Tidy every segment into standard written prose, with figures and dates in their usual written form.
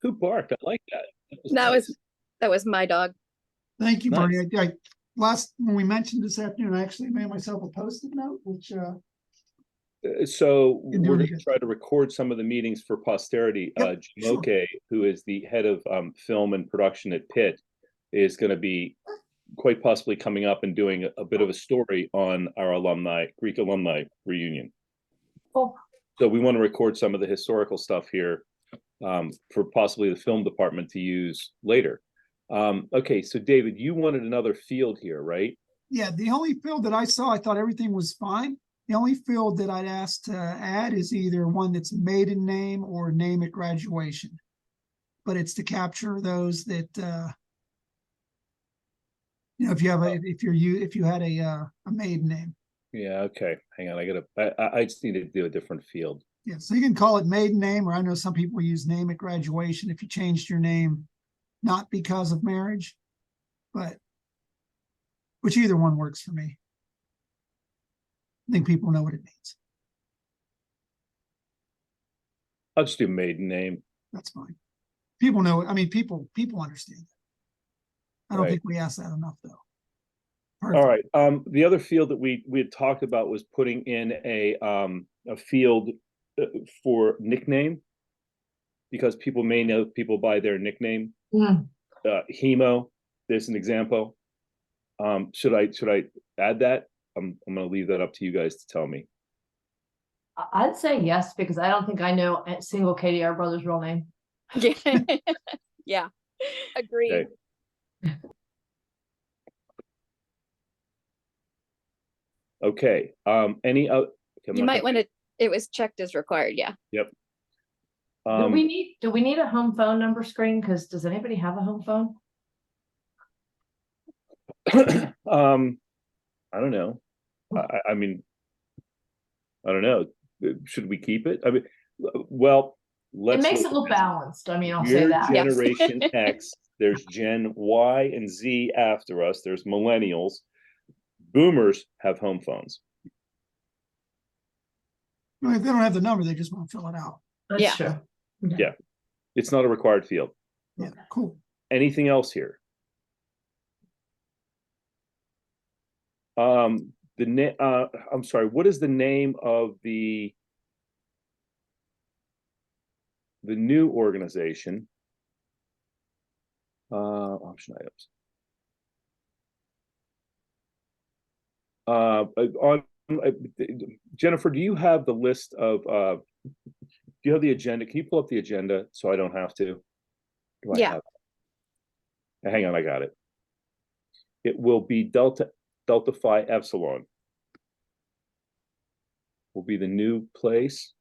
Who barked? I like that. That nice. was my dog. Thank you, Nice. Bernie. When we mentioned this afternoon, I actually made myself a Post-it note, which So You're we're doing going to good. try to record some of the meetings for posterity. Yep, Jim sure. Oke, who is the head of film and production at Pitt, is going to be quite possibly coming up and doing a bit of a story on our Greek alumni reunion. Oh. So we want to record some of the historical stuff here for possibly the film department to use later. Okay, so David, you wanted another field here, right? Yeah, the only field that I saw, I thought everything was fine. The only field that I'd asked to add is either one that's maiden name or name at graduation. But it's to capture those that if you had a maiden name. Yeah, okay. Hang on, I just need to do a different field. Yeah, so you can call it maiden name, or I know some people use name at graduation if you changed your name not because of marriage, but which either one works for me. I think people know what it means. I'll just do maiden name. That's fine. People know it. I mean, people understand it. I don't Right. think we ask that enough, though. All right. The other field that we had talked about was putting in a field for nickname, because people may know people by their nickname. Hemo, there's an example. Should I add that? I'm going to leave that up to you guys to tell me. I'd say yes, because I don't think I know a single Katie, our brother's real name. Yeah. Agreed. Okay. Any you might want to. It was checked as required. Yeah. Yep. Do we need a home phone number screen? Because does anybody have a home phone? I don't know. I mean, I don't know. Should we keep it? I mean, well, It makes it look balanced. I mean, I'll say Your that. generation X, there's Gen Y and Z after us. There's millennials. Boomers have home phones. Well, if they don't have the number, they just won't fill it out. That's true. Okay. Yeah. It's not a required field. Yeah, cool. Anything else here? I'm sorry, what is the name of the new organization? Option items. Jennifer, do you have the list of do you have the agenda? Can you pull up the agenda so I don't have to? Yeah. Hang on, I got it. It will be Delta Phi Epsilon. Will be the new place.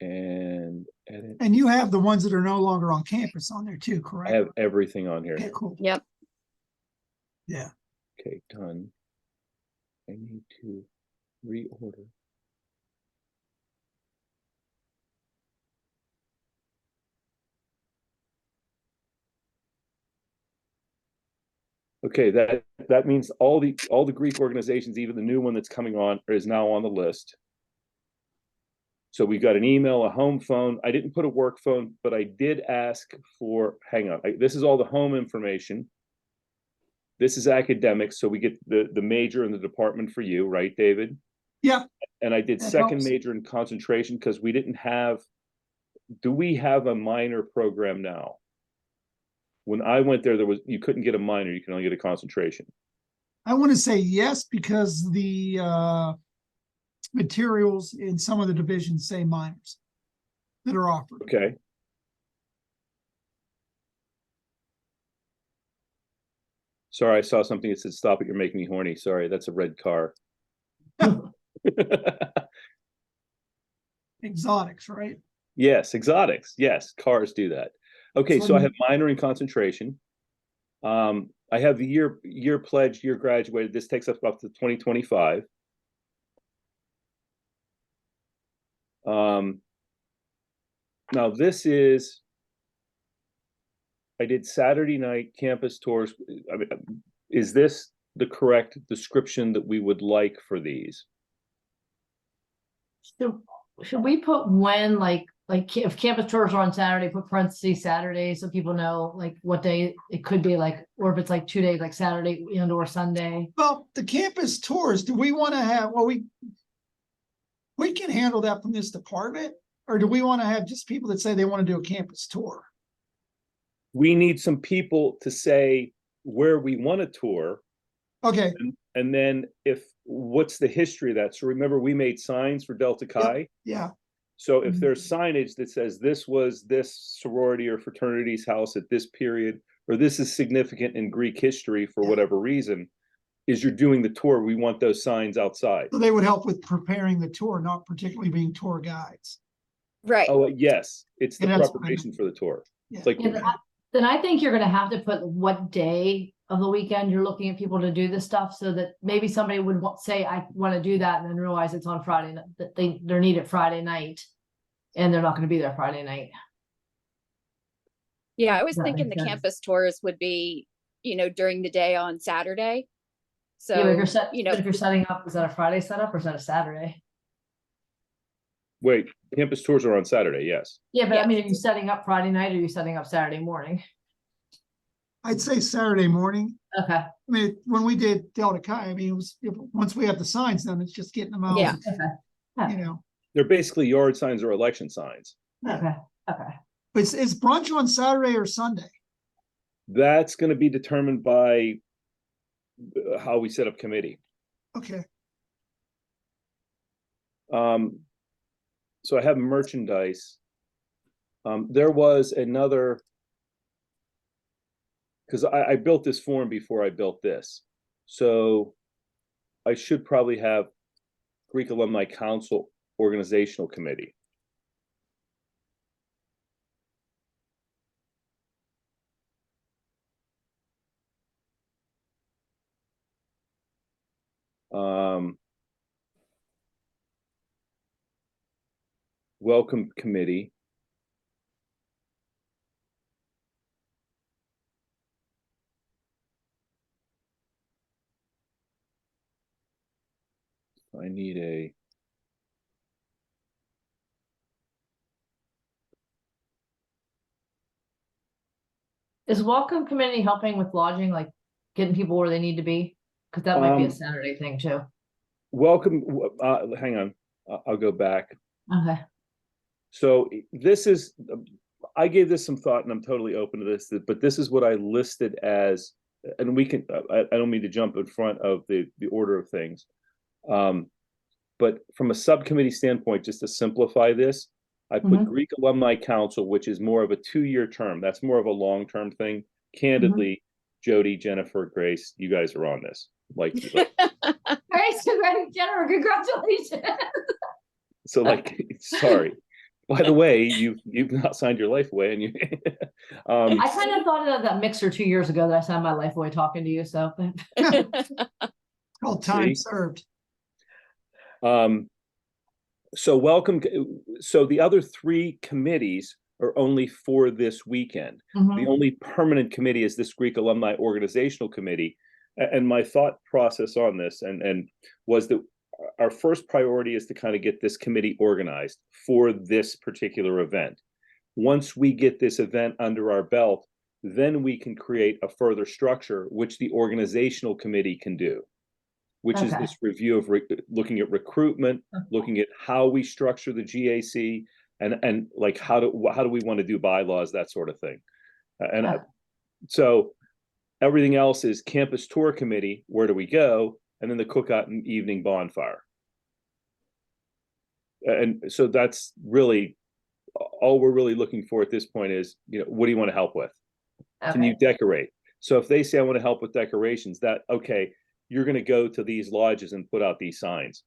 And edit. And you have the ones that are no longer on campus on there too, correct? I have everything on here. Okay, cool. Yep. Yeah. Okay, done. I need to reorder. Okay, that means all the Greek organizations, even the new one that's coming on, is now on the list. So we got an email, a home phone. I didn't put a work phone, but I did ask for, hang on, this is all the home information. This is academics, so we get the major in the department for you, right, David? Yeah. And I did second major in concentration because we didn't have, do we have a minor program now? When I went there, you couldn't get a minor, you can only get a concentration. I want to say yes, because the materials in some of the divisions say minors that are offered. Okay. Sorry, I saw something that said, "Stop it, you're making me horny." Sorry, that's a red car. Exotics, right? Yes, exotics. Yes, cars do that. Okay, so I have minor in concentration. I have the year pledged, year graduated. This takes us up to 2025. Now this is, I did Saturday night campus tours. I mean, is this the correct description that we would like for these? Should we put when, like like if campus tours are on Saturday, put parentheses Saturday so people know like what day it could be like, or if it's like 2 days, like Saturday and or Sunday. Well, the campus tours, do we want to have, well, we can handle that from this department, or do we want to have just people that say they want to do a campus tour? We need some people to say where we want to tour. Okay. And then what's the history of that? So remember, we made signs for Delta Chi. Yeah. So if there's signage that says this was this sorority or fraternity's house at this period, or this is significant in Greek history for whatever reason, is you're doing the tour, we want those signs outside. So they would help with preparing the tour, not particularly being tour guides. Right. Oh, yes. It's the Yeah, that's preparation for the tour. Yeah. It's like, Then I think you're gonna have to put what day of the weekend you're looking at people to do this stuff, so that maybe somebody would say, I want to do that, and then realize it's on Friday, that they're needed Friday night, and they're not going to be there Friday night. Yeah, I was That thinking makes the sense. campus tours would be, during the day on Saturday. So, Yeah, but if you're setting up, is that a Friday setup or is that a Saturday? wait, campus tours are on Saturday, yes. Yeah, but Yeah. I mean, are you setting up Friday night or are you setting up Saturday morning? I'd say Saturday morning. Okay. I mean, when we did Delta Chi, I mean, it was, once we have the signs done, it's just getting them out. Yeah. Okay. They're basically yard signs or election signs. Okay. Okay. But is brunch on Saturday or Sunday? That's going to be determined by how we set up committee. Okay. So I have merchandise. There was another, because I built this form before I built this. So I should probably have Greek Alumni Council Organizational Committee. Welcome Committee. I need a Is welcome committee helping with lodging, like getting people where they need to be? Because that might be a Saturday thing too. welcome. Hang on, I'll go back. Okay. So this is, I gave this some thought, and I'm totally open to this. But this is what I listed as, and we can. I don't mean to jump in front of the order of things, but from a subcommittee standpoint, just to simplify this, I put Greek Alumni Council, which is more of a 2-year term. That's more of a long-term thing. Candidly, Jody, Jennifer, Grace, you guys are on this. Like Grace, Jennifer, congratulations. So, sorry. By the way, you've not signed your life away, and you. I kind of thought of that mixer 2 years ago that I signed my life away talking to you. So, All time served. So welcome. So the other 3 committees are only for this weekend. The only permanent committee is this Greek Alumni Organizational Committee. And my thought process on this and was that our first priority is to kind of get this committee organized for this particular event. Once we get this event under our belt, then we can create a further structure, which the organizational committee can do, which is this review of looking at recruitment, looking at how we structure the GAC, and like how do we want to do bylaws, that sort of thing. So everything else is campus tour committee, where do we go? And then the cookout and evening bonfire. And so that's really all we're really looking for at this point is, what do you want to help with? Can you decorate? So if they say, I want to help with decorations, you're going to go to these lodges and put out these signs.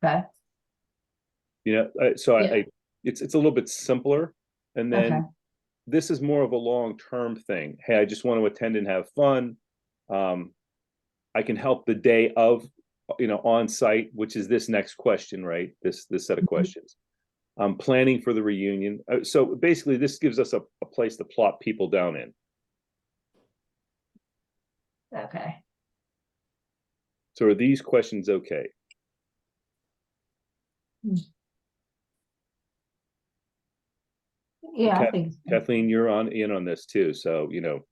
okay. It's a little bit simpler. And then this is more of a long-term thing. Hey, I just want to attend and have fun. I can help the day of, on site, which is this next question, right? This set of questions. Planning for the reunion. So basically, this gives us a place to plot people down in. Okay. So are these questions okay? Yeah, I think. So. Kathleen, you're in on this too, so No,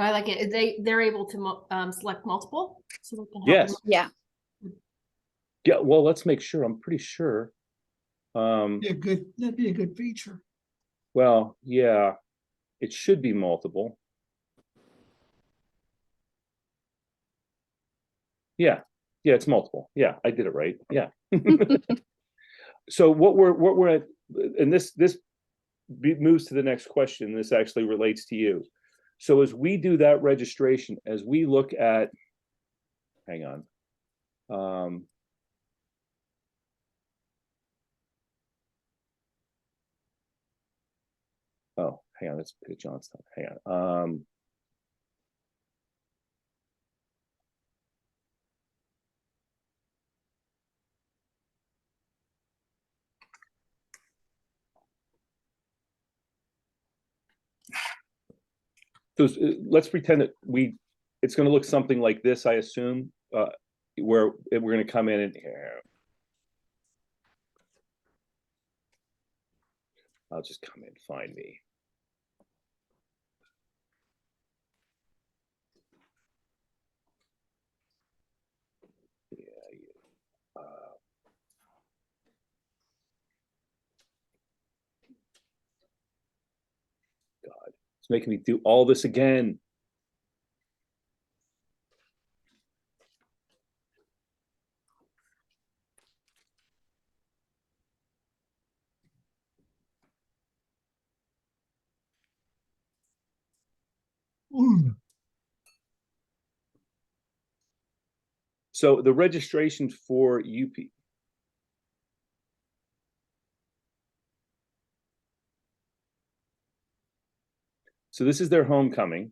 I like it. They're able to select multiple, so they can help. yes, Yeah. yeah. Well, let's make sure. I'm pretty sure. That'd be a good feature. Well, yeah, it should be multiple. Yeah, it's multiple. Yeah, I did it right. Yeah. So what we're at, and this moves to the next question. This actually relates to you. So as we do that registration, as we look at, hang on. Oh, hang on, let's pick Johnstown. Hang on. So let's pretend that it's going to look something like this, I assume, where we're going to come in and I'll just come in, find me. God, it's making me do all this again. Ooh. So the registration for UP. So this is their homecoming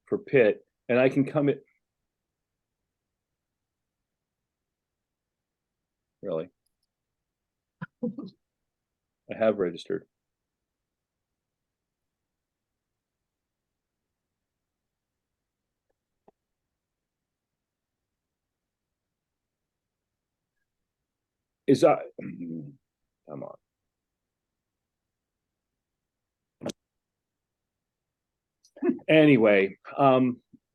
for Pitt, and I can come in. Really? I have registered. Come on. Anyway,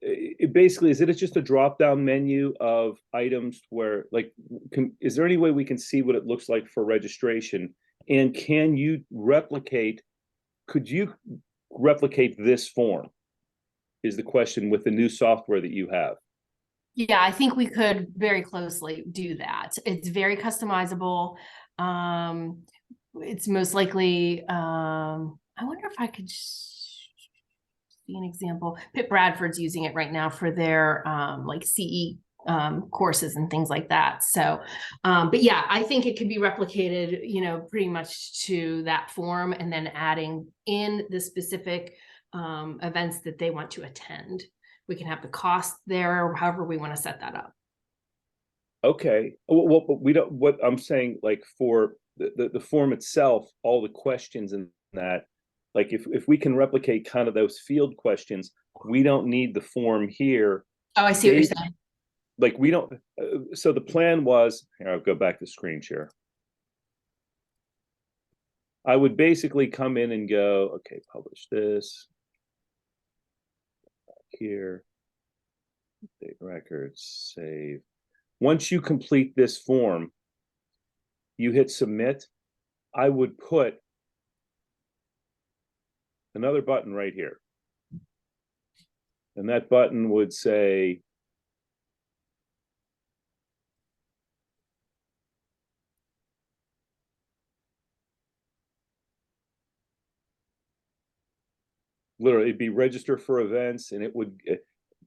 it basically is it just a drop down menu of items where like is there any way we can see what it looks like for registration, and can you replicate, could you replicate this form is the question with the new software that you have? Yeah, I think we could very closely do that. It's very customizable. It's most likely, I wonder if I could see an example. Pitt Bradford's using it right now for their like CE courses and things like that. So, but yeah, I think it could be replicated, pretty much to that form, and then adding in the specific events that they want to attend. We can have the cost there, or however we want to set that up. Okay. Well, but we don't, what I'm saying, like for the form itself, all the questions and that, like if we can replicate kind of those field questions, we don't need the form here. Oh, I see what you're saying. Like we don't, so the plan was, here, I'll go back to screen share. I would basically come in and go, okay, publish this. Here, date records, save. Once you complete this form, you hit submit. I would put another button right here. And that button would say, literally, it'd be register for events, and it would,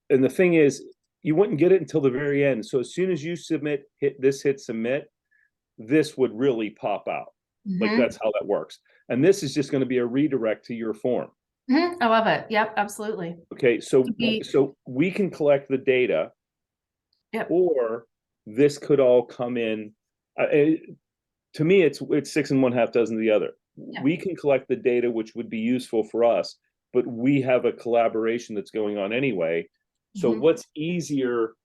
and the thing is, you wouldn't get it until the very end. So as soon as you submit, hit submit, this would really pop out. Like that's how that works. And this is just going to be a redirect to your form. I love it. Yep, absolutely. Okay, so we can collect the data. Yep. Or this could all come in. To me, it's 6 1/2 dozen of the other. Yeah. We can collect the data, which would be useful for us, but we have a collaboration that's going on anyway. So what's easier?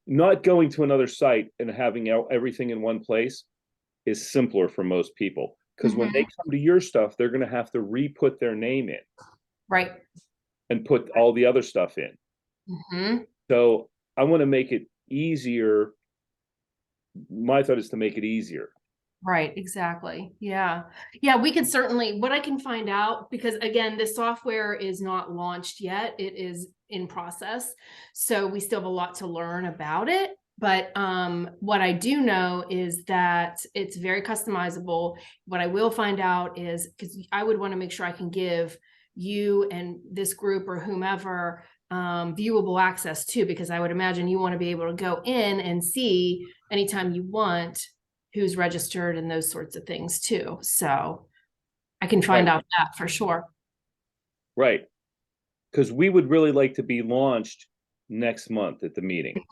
not going to another site and having everything in one place is simpler for most people. Because when they come to your stuff, they're going to have to re-put their name in. Right. And put all the other stuff in. Mm-hmm. So I want to make it easier. My thought is to make it easier. Right, exactly. Yeah. Yeah, we could certainly, what I can find out, because again, the software is not launched yet. It is in process. So we still have a lot to learn about it. But what I do know is that it's very customizable. What I will find out is, because I would want to make sure I can give you and this group or whomever viewable access too, because I would imagine you want to be able to go in and see anytime you want who's registered and those sorts of things too. So I can find out that for sure. Right. Because we would really like to be launched next month at the meeting.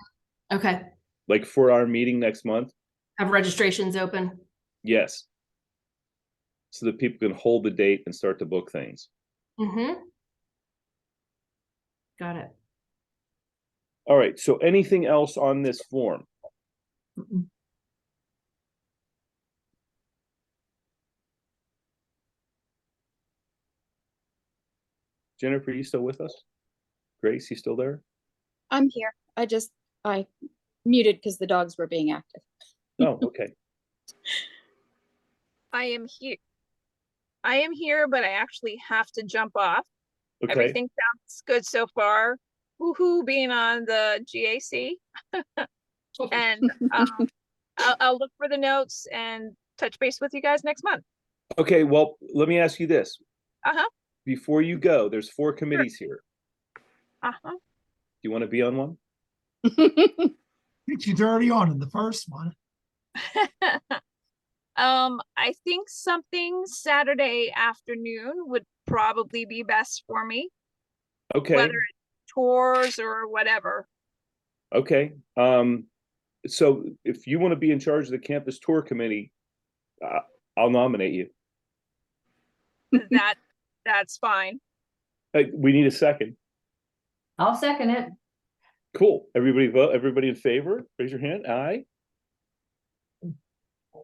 Okay. Like for our meeting next month. Have registrations open? Yes. So that people can hold the date and start to book things. Mm-hmm. Got it. All right. So anything else on this form? Jennifer, are you still with us? Grace, you still there? I'm here. I muted because the dogs were being active. Oh, okay. I am here. I am here, but I actually have to jump off. Okay. Everything sounds good so far. Woohoo, being on the GAC. And I'll look for the notes and touch base with you guys next month. Okay, well, let me ask you this. Uh-huh. Before you go, there's 4 committees here. Uh-huh. Do you want to be on one? She's already on in the first one. I think something Saturday afternoon would probably be best for me. Okay. Whether it's tours or whatever. Okay. So if you want to be in charge of the campus tour committee, I'll nominate you. That's fine. We need a second. I'll second it. Cool. Everybody vote. Everybody in favor? Raise your hand. Aye.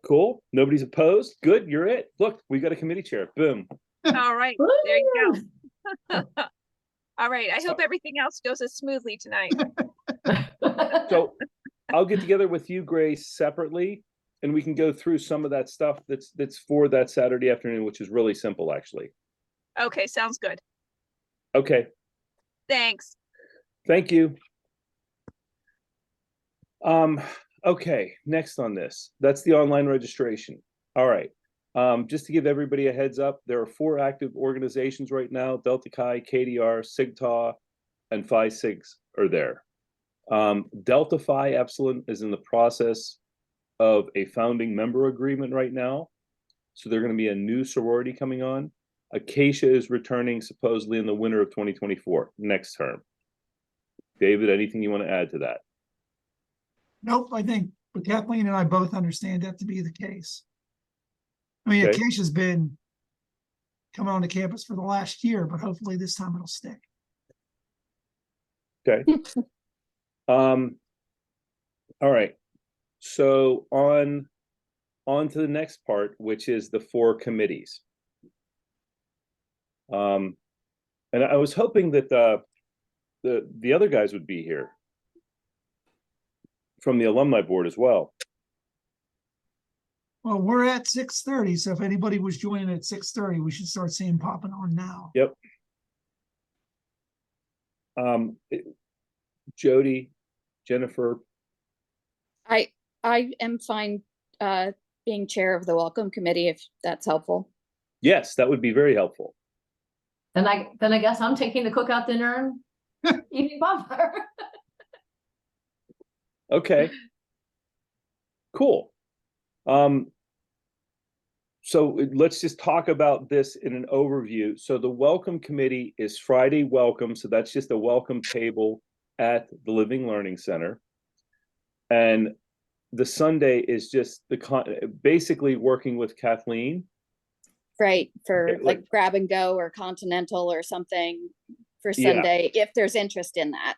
Cool. Nobody's opposed. Good. You're it. Look, we got a committee chair. Boom. All right. There you go. All right. I hope everything else goes as smoothly tonight. So I'll get together with you, Grace, separately, and we can go through some of that stuff that's for that Saturday afternoon, which is really simple, actually. Okay. Sounds good. Okay. Thanks. Thank you. Okay, next on this, that's the online registration. All right. Just to give everybody a heads up, there are 4 active organizations right now: Delta Chi, KDR, SIGTA, and Phi Sigs are there. Delta Phi Epsilon is in the process of a founding member agreement right now. So they're going to be a new sorority coming on. Acacia is returning supposedly in the winter of 2024, next term. David, anything you want to add to that? Nope, I think but Kathleen and I both understand that to be the case. I mean, Okay. Acacia's been coming on to campus for the last year, but hopefully this time it'll stick. Okay. All right. So on to the next part, which is the 4 committees. And I was hoping that the other guys would be here from the alumni board as well. Well, we're at 6:30, so if anybody was joining at 6:30, we should start seeing popping on now. Yep. Jody, Jennifer. I am fine being chair of the welcome committee if that's helpful. Yes, that would be very helpful. Then I guess I'm taking the cookout dinner and eating bumper. Okay. Cool. So let's just talk about this in an overview. So the welcome committee is Friday welcome. So that's just a welcome table at the Living Learning Center. And the Sunday is just basically working with Kathleen. Right, for Yeah, like grab and go or continental or something for Sunday, if there's interest in that.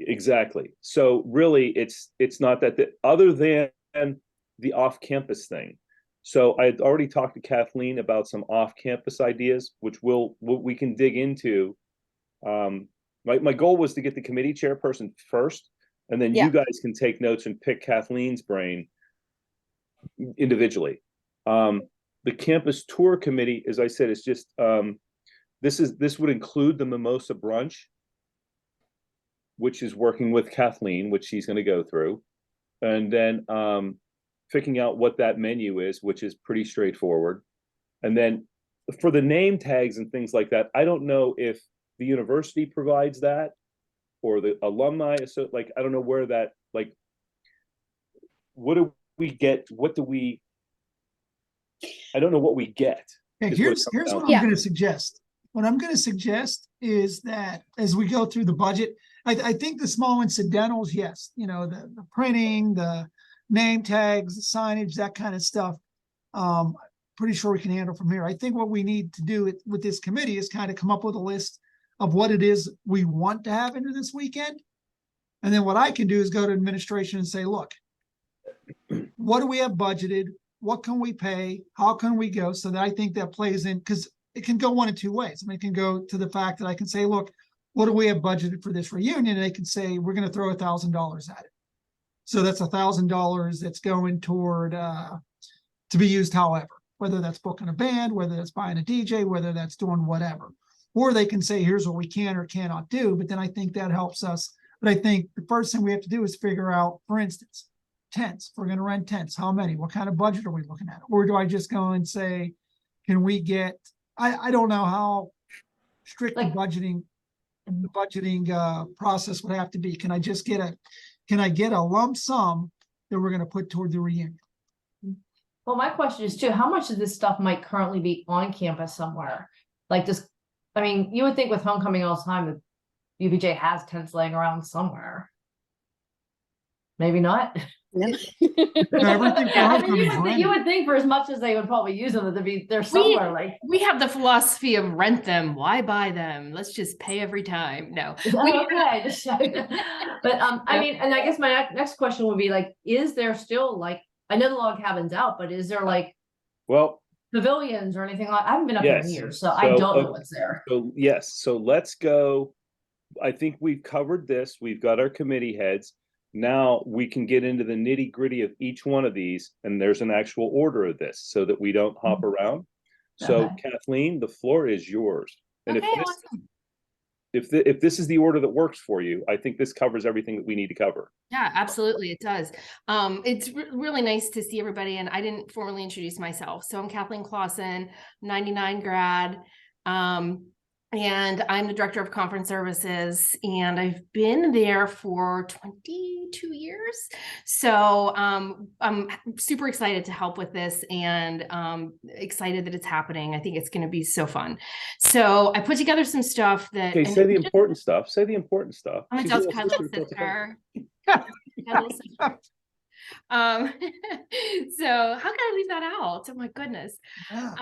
Exactly. So really, it's not that other than the off-campus thing. So I had already talked to Kathleen about some off-campus ideas, which we can dig into. My goal was to get the committee chairperson first, and then Yeah. you guys can take notes and pick Kathleen's brain individually. The campus tour committee, as I said, is just this would include the mimosa brunch, which is working with Kathleen, which she's going to go through, and then figuring out what that menu is, which is pretty straightforward. And then for the name tags and things like that, I don't know if the university provides that or the alumni. So like, I don't know where that, like, what do we get? What do we, I don't know what we get. Okay, is what it here's comes what down I'm Yeah. going to suggest. What I'm going to suggest is that as we go through the budget, I think the small incidentals, yes, you know, the printing, the name tags, the signage, that kind of stuff. Pretty sure we can handle from here. I think what we need to do with this committee is kind of come up with a list of what it is we want to have into this weekend. And then what I can do is go to administration and say, look, what do we have budgeted? What can we pay? How can we go? So that I think that plays in, because it can go one of two ways. I mean, it can go to the fact that I can say, look, what do we have budgeted for this reunion? And they can say, we're going to throw $1,000 at it. So that's $1,000 that's going toward to be used however, whether that's booking a band, whether that's buying a DJ, whether that's doing whatever. Or they can say, here's what we can or cannot do. But then I think that helps us. But I think the first thing we have to do is figure out, for instance, tents. If we're going to rent tents, how many? What kind of budget are we looking at? Or do I just go and say, can we get, I don't know how strict Like- the budgeting process would have to be. Can I just get a lump sum that we're going to put toward the reunion? Well, my question is too, how much of this stuff might currently be on campus somewhere? Like just, I mean, you would think with homecoming all the time that UPJ has tents laying around somewhere. Maybe not. Everything for I mean, homecoming is rented. you would think for as much as they would probably use them, that they'd be there somewhere, like. We have the philosophy of rent them. Why buy them? Let's just pay every time. No. Okay, just but I mean, and I guess my next question would be like, is there still like, I know the log cabin's out, but is there like Well, pavilions or anything like, I haven't been up there in Yes. years, so I So, don't know what's there. so yes, so let's go. I think we've covered this. We've got our committee heads. Now we can get into the nitty gritty of each one of these, and there's an actual order of this so that we don't hop around. So Okay. Kathleen, the floor is yours. And Okay, awesome. if this is the order that works for you, I think this covers everything that we need to cover. Yeah, absolutely. It does. It's really nice to see everybody. And I didn't formally introduce myself. So I'm Kathleen Clausen, 99 grad. And I'm the director of conference services, and I've been there for 22 years. So I'm super excited to help with this, and excited that it's happening. I think it's going to be so fun. So I put together some stuff that. Okay, say the important stuff. Say the important stuff. I'm a She's Delta little Chi little sister, sister. My little sister. So how can I leave that out? Oh my goodness. Yeah.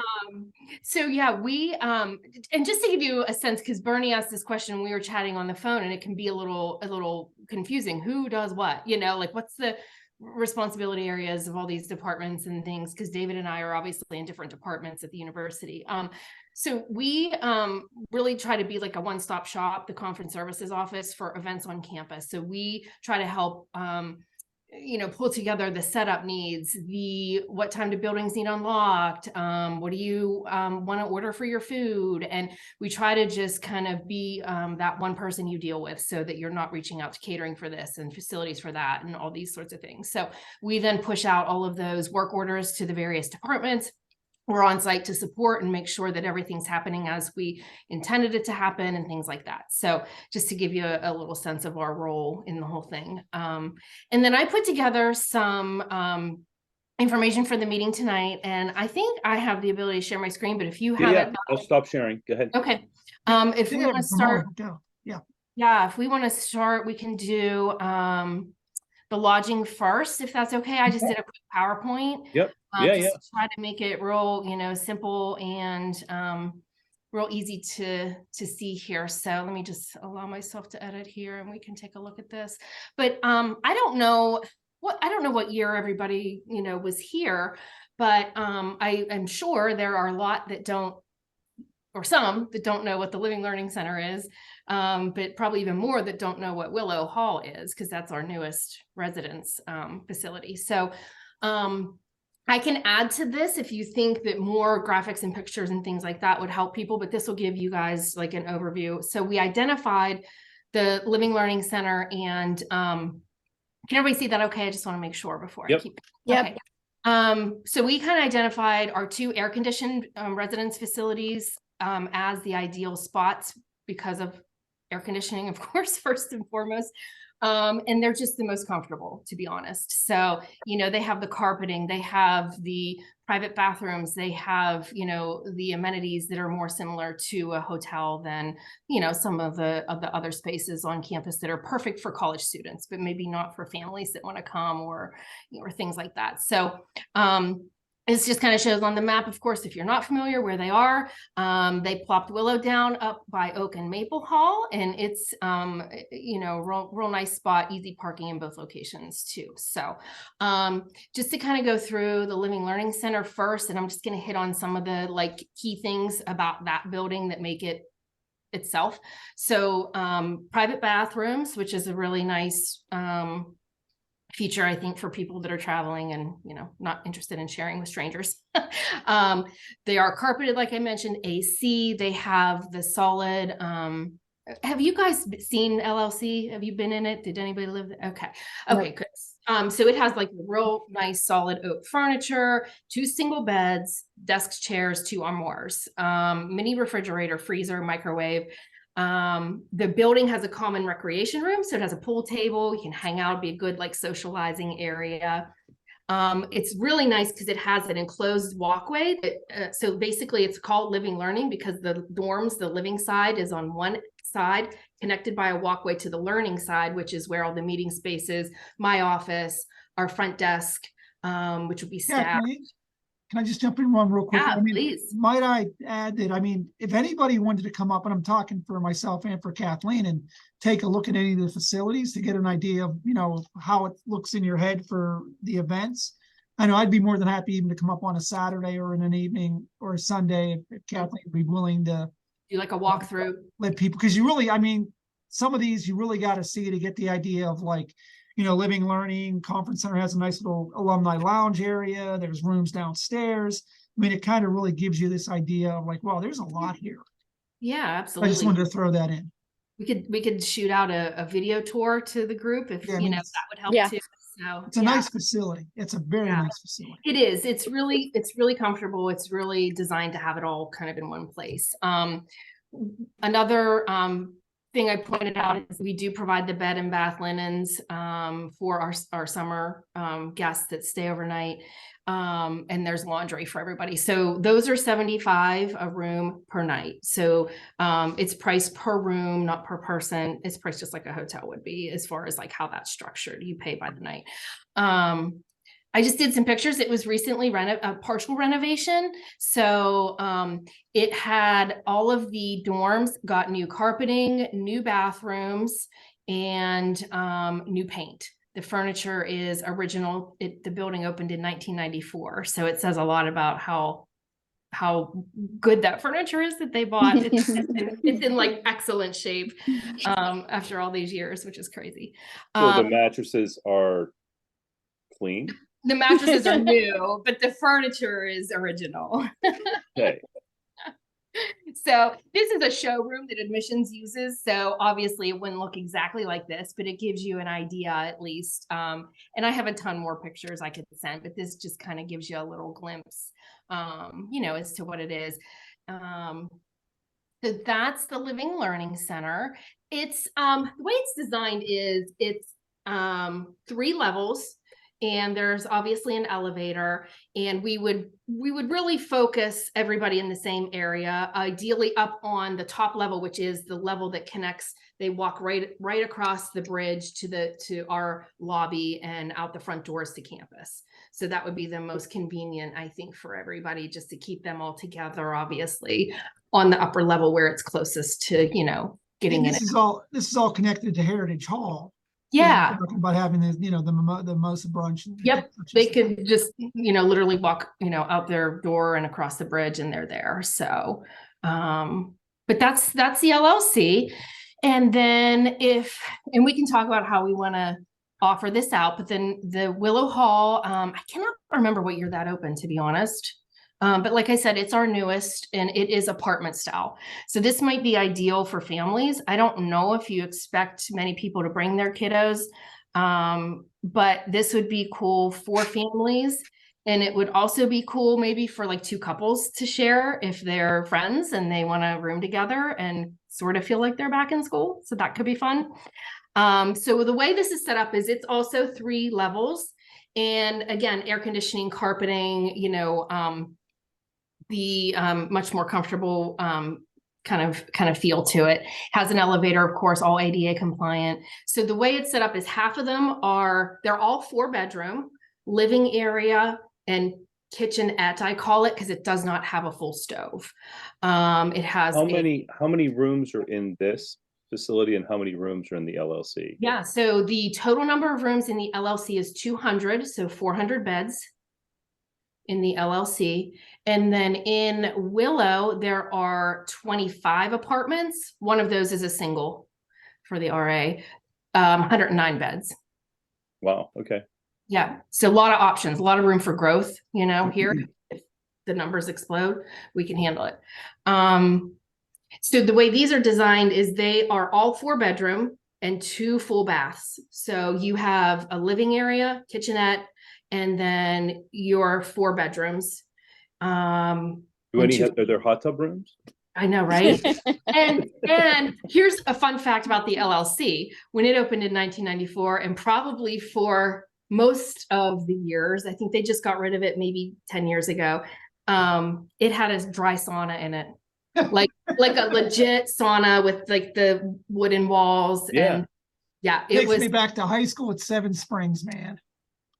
So yeah, we and just to give you a sense, because Bernie asked this question, we were chatting on the phone, and it can be a little confusing. Who does what? You know, like what's the responsibility areas of all these departments and things? Because David and I are obviously in different departments at the university. So we really try to be like a one-stop shop, the conference services office for events on campus. So we try to help pull together the setup needs, what time do buildings need unlocked, what do you want to order for your food, and we try to just kind of be that one person you deal with, so that you're not reaching out to catering for this and facilities for that and all these sorts of things. So we then push out all of those work orders to the various departments. We're on site to support and make sure that everything's happening as we intended it to happen and things like that. So just to give you a little sense of our role in the whole thing. And then I put together some information for the meeting tonight. And I think I have the ability to share my screen, but if you have it. I'll stop sharing. Go ahead. Okay. If we want to start. Go. Yeah. Yeah, if we want to start, we can do the lodging first, if that's okay. I just did a quick PowerPoint. Yep. Just to try to make it real, simple and real easy to see here. So let me just allow myself to edit here and we can take a look at this. But I don't know what year everybody, you know, was here, but I'm sure there are a lot that don't, or some that don't know what the Living Learning Center is, but probably even more that don't know what Willow Hall is, because that's our newest residence facility. So I can add to this if you think that more graphics and pictures and things like that would help people, but this will give you guys like an overview. So we identified the Living Learning Center, and can everybody see that okay? I just want to make sure before I keep. Yep. Okay. So we kind of identified our 2 air-conditioned residence facilities as the ideal spots because of air conditioning, of course, first and foremost. And they're just the most comfortable, to be honest. So, you know, they have the carpeting, they have the private bathrooms, they have, you know, the amenities that are more similar to a hotel than, you know, some of the other spaces on campus that are perfect for college students, but maybe not for families that want to come or things like that. So, it just kind of shows on the map, of course, if you're not familiar where they are. They plopped Willow down up by Oak and Maple Hall, and it's, you know, real nice spot, easy parking in both locations too. So just to kind of go through the Living Learning Center first, and I'm just going to hit on some of the like key things about that building that make it itself. So private bathrooms, which is a really nice feature, I think, for people that are traveling and, you know, not interested in sharing with strangers. They are carpeted, like I mentioned, AC. They have the solid, have you guys seen LLC? Have you been in it? Did anybody live there? Okay. Okay, good. So it has like real nice solid oak furniture, 2 single beds, desks, chairs, 2 armoires, mini refrigerator, freezer, microwave. The building has a common recreation room, so it has a pool table. You can hang out, be a good like socializing area. It's really nice because it has an enclosed walkway that, so basically it's called Living Learning because the dorms, the living side is on one side connected by a walkway to the learning side, which is where all the meeting spaces, my office, our front desk, which would be staff. Can I just jump in one real quick? Yeah, I mean, please. might I add that, I mean, if anybody wanted to come up, and I'm talking for myself and for Kathleen, and take a look at any of the facilities to get an idea of, you know, how it looks in your head for the events. I know I'd be more than happy even to come up on a Saturday or in an evening or a Sunday if Kathleen would be willing to Do like a walkthrough. Let people, because you really, I mean, some of these you really got to see to get the idea of like, you know, Living Learning Conference Center has a nice little alumni lounge area. There's rooms downstairs. I mean, it kind of really gives you this idea of like, wow, there's a lot here. Yeah, I absolutely. just wanted to throw that in. We could shoot out a video tour to the group if, Yeah, you know, that would help too. So it's a nice facility. It's a very nice facility. It is. It's really comfortable. It's really designed to have it all kind of in one place. Another thing I pointed out is we do provide the bed and bath linens for our summer guests that stay overnight. And there's laundry for everybody. So those are $75 a room per night. So it's priced per room, not per person. It's priced just like a hotel would be as far as like how that's structured. You pay by the night. I just did some pictures. It was recently a partial renovation. So it had all of the dorms got new carpeting, new bathrooms, and new paint. The furniture is original. The building opened in 1994. So it says a lot about how good that furniture is that they bought. It's in like excellent shape after all these years, which is crazy. So the mattresses are clean? The mattresses are new, but the furniture is original. Okay. So this is a showroom that admissions uses. So obviously it wouldn't look exactly like this, but it gives you an idea at least. And I have a ton more pictures I could send, but this just kind of gives you a little glimpse, you know, as to what it is. So that's the Living Learning Center. It's the way it's designed is it's 3 levels. and there's obviously an elevator, and we would really focus everybody in the same area, ideally up on the top level, which is the level that connects. They walk right across the bridge to our lobby and out the front doors to campus. So that would be the most convenient, I think, for everybody, just to keep them all together, obviously on the upper level where it's closest to, getting in. This is all connected to Heritage Hall. Yeah. Talking about having the mimosa brunch. Yep. They could just, literally walk, out their door and across the bridge, and they're there. So, but that's the LLC. And then and we can talk about how we want to offer this out, but then the Willow Hall, I cannot remember what year that opened, to be honest. But like I said, it's our newest, and it is apartment style. So this might be ideal for families. I don't know if you expect many people to bring their kiddos, but this would be cool for families. And it would also be cool maybe for like two couples to share if they're friends and they want to room together and sort of feel like they're back in school. So that could be fun. So the way this is set up is it's also 3 levels. And again, air conditioning, carpeting, the much more comfortable kind of feel to it. Has an elevator, of course, all ADA compliant. So the way it's set up is half of them they're all 4-bedroom, living area and kitchenette, I call it, because it does not have a full stove. It has how many rooms are in this facility, and how many rooms are in the LLC? Yeah, so the total number of rooms in the LLC is 200, so 400 beds in the LLC. And then in Willow, there are 25 apartments. One of those is a single for the RA, 109 beds. Wow, okay. Yeah, so a lot of options, a lot of room for growth, here. If the numbers explode, we can handle it. So the way these are designed is they are all 4-bedroom and 2 full baths. So you have a living area, kitchenette, and then your 4 bedrooms. Are there hot tub rooms? I know, right? and here's a fun fact about the LLC. When it opened in 1994, and probably for most of the years, I think they just got rid of it maybe 10 years ago. It had a dry sauna in it. like a legit sauna with like the wooden walls. Yeah. And yeah, Takes me back to high school at Seven Springs, man.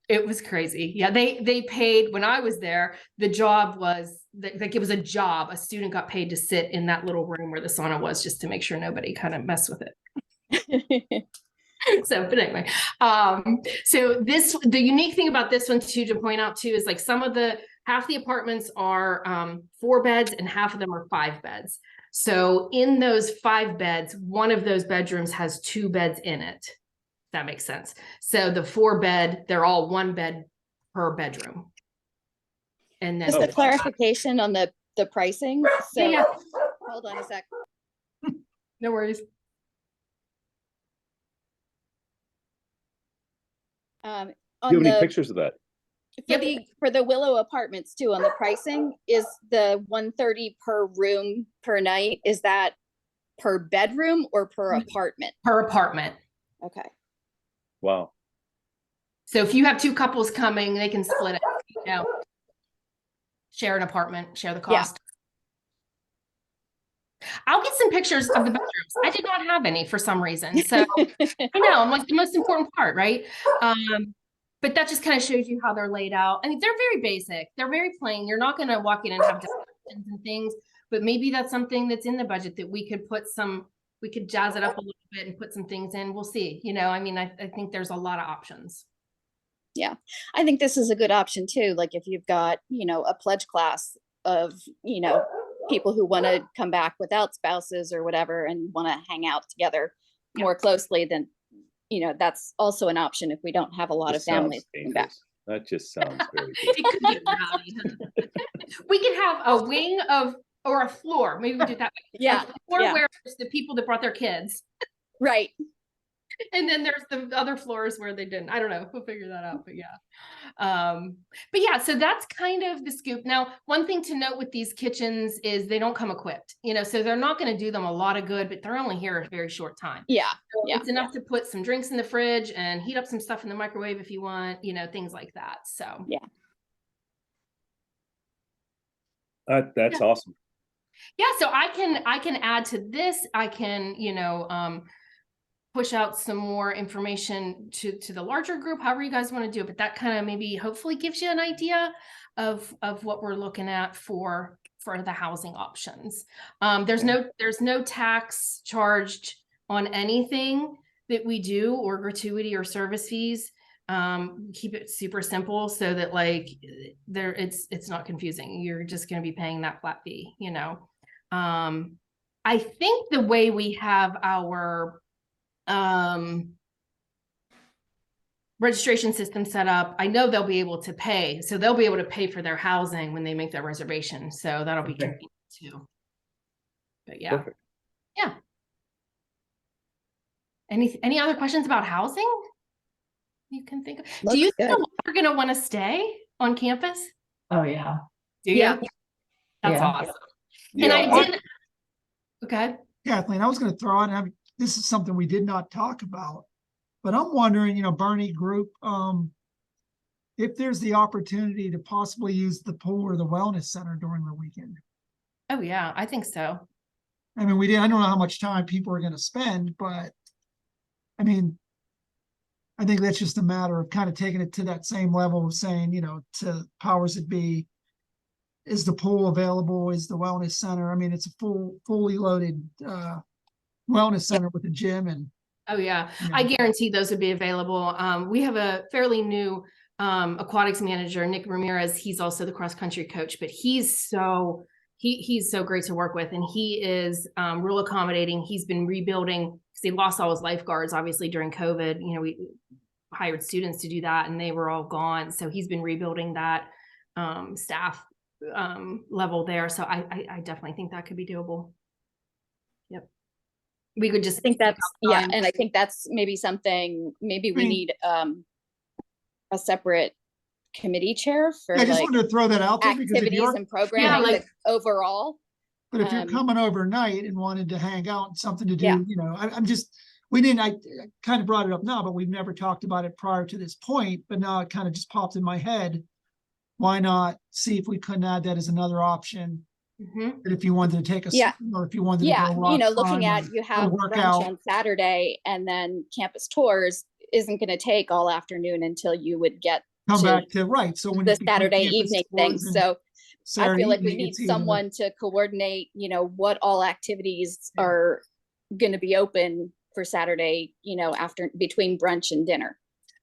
It was crazy. Yeah, they paid, when I was there, the job was like it was a job. A student got paid to sit in that little room where the sauna was, just to make sure nobody kind of messed with it. So, but anyway, so the unique thing about this one too, to point out too, is like half the apartments are 4 beds and half of them are 5 beds. So in those 5 beds, one of those bedrooms has 2 beds in it. If that makes sense. So the 4 bed, they're all 1 bed per bedroom. And then Just a clarification on the pricing. So yeah. Hold on a sec. No worries. Do you have any pictures of that? For the Willow apartments too, on the pricing, is the $130 per room per night, is that per bedroom or per apartment? Per apartment. Okay. Wow. So if you have 2 couples coming, they can split it, share an apartment, share the cost. Yeah. I'll get some pictures of the bedrooms. I did not have any for some reason. So I know, I'm like the most important part, right? But that just kind of shows you how they're laid out. I mean, they're very basic. They're very plain. You're not going to walk in and have decorations and things, but maybe that's something that's in the budget that we could jazz it up a little bit and put some things in. We'll see. I mean, I think there's a lot of options. Yeah, I think this is a good option too. Like if you've got, a pledge class of, people who want to come back without spouses or whatever and want to hang out together more closely, then that's also an option if we don't have a lot of families coming back. That just sounds very good. It could be rowdy. We could have a wing or a floor. Maybe we do that. Yeah. A floor where it's the people that brought their kids. Right. And then there's the other floors where they didn't. I don't know. We'll figure that out. But yeah. But yeah, so that's kind of the scoop. Now, one thing to note with these kitchens is they don't come equipped, so they're not going to do them a lot of good, but they're only here a very short time. Yeah. So Yeah. it's enough to put some drinks in the fridge and heat up some stuff in the microwave if you want, things like that. So Yeah. That's awesome. yeah, so I can add to this. I can, push out some more information to the larger group, however you guys want to do it. But that kind of maybe hopefully gives you an idea of what we're looking at for the housing options. There's no tax charged on anything that we do, or gratuity or service fees. Keep it super simple so that it's not confusing. You're just going to be paying that flat fee, I think the way we have our registration system set up, I know they'll be able to pay. So they'll be able to pay for their housing when they make their reservation. So that'll be convenient too. But yeah. Perfect. Yeah. Any other questions about housing you can think of? Looks Do you good. think we're going to want to stay on campus? Oh yeah. Do you? Yeah. That's Yeah. awesome. Yeah. And I did. Okay. Kathleen, I was going to throw out, this is something we did not talk about, but I'm wondering, Bernie group, if there's the opportunity to possibly use the pool or the wellness center during the weekend. Oh yeah, I think so. I mean, I don't know how much time people are going to spend, but I mean, I think that's just a matter of kind of taking it to that same level of saying, to powers that be, is the pool available? Is the wellness center? I mean, it's a fully loaded wellness center with a gym and. Oh yeah, I guarantee those would be available. We have a fairly new aquatics manager, Nick Ramirez. He's also the cross country coach, but he's so great to work with, and he is real accommodating. He's been rebuilding because he lost all his lifeguards, obviously during COVID. We hired students to do that, and they were all gone. So he's been rebuilding that staff level there. So I definitely think that could be doable. Yep. We could just think that's and I think that's maybe something we need a separate committee chair for I just wanted to throw that out there because activities and programming overall. But if you're coming overnight and wanted to hang out and something to do, Yeah. I kind of brought it up now, but we've never talked about it prior to this point, but now it kind of just popped in my head. Why not see if we couldn't add that as another option? Mm-hmm. If you wanted to take a or if you wanted to go looking at you have brunch on Saturday and then campus tours isn't going to take all afternoon until you would get back to right. So when the Saturday evening thing. So I feel like we need someone to coordinate, what all activities are going to be open for Saturday, after between brunch and dinner.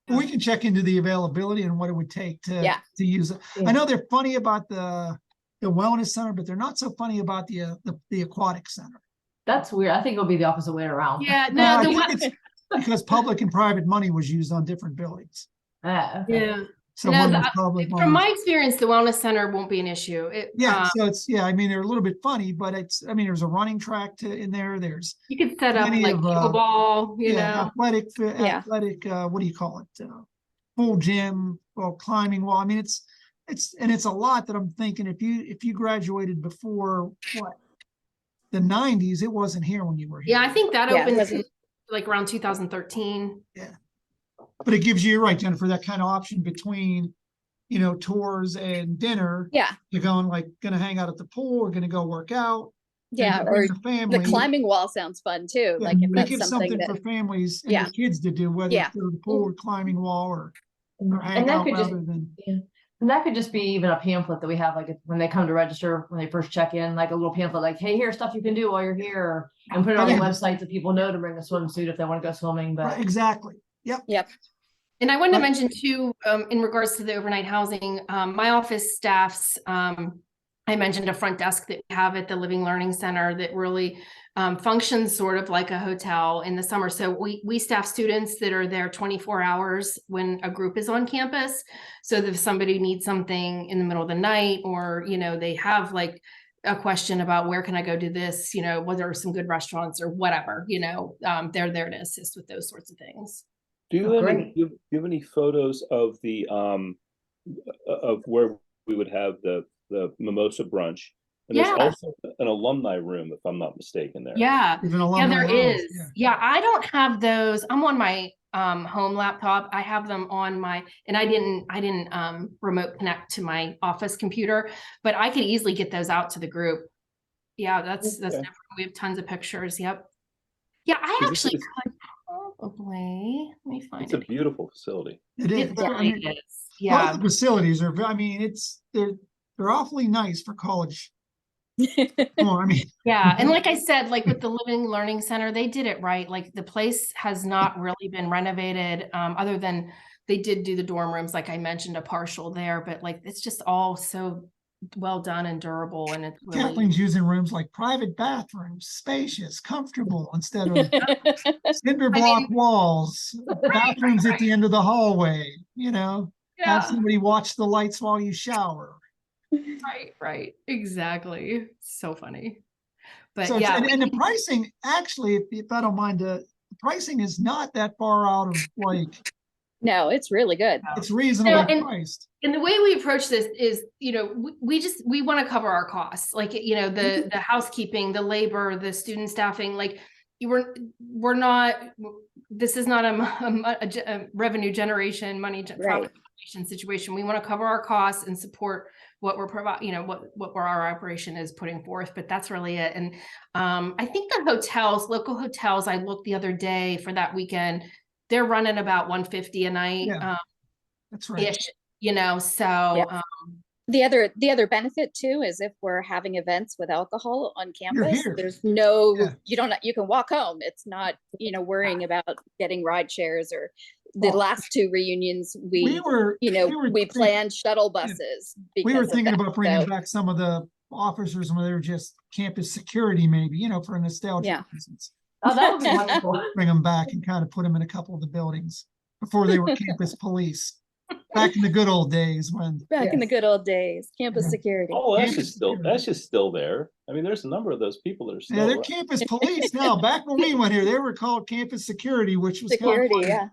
We can check into the availability and what it would take to use it. I know they're funny about the wellness center, but they're not so funny about the aquatic center. That's weird. I think it'll be the opposite way around. Yeah, no, I think it's because public and private money was used on different buildings. Okay. Yeah. So from my experience, the wellness center won't be an issue. So it's they're a little bit funny, but there's a running track in there. There's you could set up like pickleball, athletic, what do you call it? Full gym, climbing wall. I mean, it's a lot that I'm thinking if you graduated before the 90s, it wasn't here when you were here. Yeah, I think that opened like around 2013. Yeah. But it gives you, right, Jennifer, that kind of option between, tours and dinner. Yeah. You're going to hang out at the pool, or going to go work out. Yeah. Or the climbing wall sounds fun too. Yeah, like if make that's it something for families and their kids to do, whether it's go to the pool or climbing wall or hang out rather than. And that could just be even a pamphlet that we have, like when they come to register, when they first check in, like a little pamphlet, like, hey, here's stuff you can do while you're here, and put it on the website so people know to bring a swimsuit if they want to go swimming. But right, exactly. Yep. And I wanted to mention too, in regards to the overnight housing, my office staffs, I mentioned a front desk that we have at the Living Learning Center that really functions sort of like a hotel in the summer. So we staff students that are there 24 hours when a group is on campus. So that if somebody needs something in the middle of the night, or, they have like a question about where can I go do this, you know, whether some good restaurants or whatever, you know, they're there to assist with those sorts of things. Do you Oh, have any, great. do you have any photos of the, of where we would have the mimosa brunch? And there's Yeah. also an alumni room, if I'm not mistaken, there. Yeah. Even Yeah, alumni there lounge, is. yeah. Yeah, I don't have those. I'm on my home laptop. I have them on my, and I didn't remote connect to my office computer, but I could easily get those out to the group. Yeah, that's Okay. different. We have tons of pictures. Yep. Yeah, I 'Cause actually it's, could probably, let me find it's a it. beautiful facility. It is. It I really mean, is. both Yeah. the facilities are, I mean, they're awfully nice for college. Come on, I mean, Yeah, and like I said, like with the Living Learning Center, they did it right. Like the place has not really been renovated, other than they did do the dorm rooms, like I mentioned, a partial there, but like it's just all so well done and durable, and it's really Kathleen's using rooms like private bathrooms, spacious, comfortable, instead of cinder block walls, bathrooms at the end of the hallway, you know, have yeah, somebody watch the lights while you shower. right, exactly. So funny, but So, yeah, and the pricing, actually, if I don't mind, the pricing is not that far out of like, No, it's really good. it's reasonably and- priced. And the way we approach this is, you know, we want to cover our costs, like, you know, the housekeeping, the labor, the student staffing, like we're not, this is not a revenue generation, profit generation situation. We want to cover our costs and support what we're providing, you know, what our operation is putting forth, but that's really it. And I think the hotels, local hotels, I looked the other day for that weekend, they're running about 150 a night. Yeah. That's right. Ish, you know, so Yeah. The other benefit too is if we're having events with alcohol on You're campus, here. there's no, Yeah. you can walk home. It's not, you know, worrying about getting ride shares or the Well, last two reunions we were planned shuttle buses we were because of thinking that. about bringing So, back some of the officers when they were just campus security, maybe, you know, for nostalgia Yeah. reasons. Oh, that would be wonderful. Bring them back and kind of put them in a couple of the buildings before they were campus police. Back in the good old days when back in the good old days, campus Yeah. security. Oh, that's Campus just still, security. that's just still there. I mean, there's a number of those people that are Yeah, they're still. campus police now. Back when we went here, they were called campus security, which was kind of Security, funny. yeah.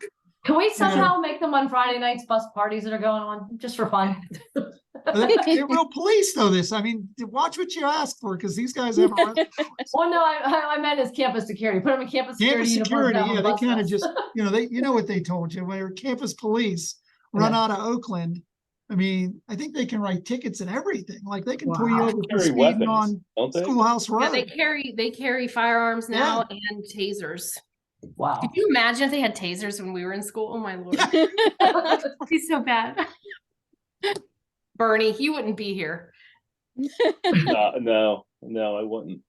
Can we somehow make them on Friday nights bus parties that are going on just for fun? They're real police, though. I mean, watch what you ask for, because these guys have a Well, no, I meant as campus security. Put them in campus security. campus uniforms security. down on Yeah, the they bus kind of bus. just, you know what they told you when they were campus police run out of Oakland. I mean, I think they can write tickets and everything. Like they can pull you Wow. over for Carry speeding weapons, on don't they? Schoolhouse yeah, Road. they carry firearms now and tasers. Wow. Could you imagine if they had tasers when we were in school? Oh my lord, it'd be so bad. Bernie, you wouldn't be here. No, I wouldn't.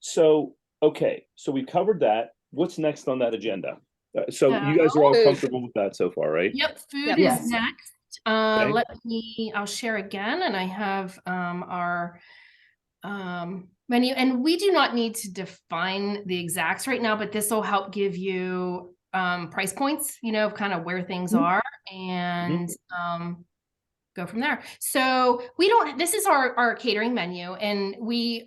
So, okay, so we covered that. What's next on that agenda? So you guys are all Food. comfortable with that so far, right? Yep, food Yep. is Yes. next. Okay. I'll share again, and I have our menu, and we do not need to define the exacts right now, but this will help give you price points, you know, kind of where things are, and go from there. So this is our catering menu, and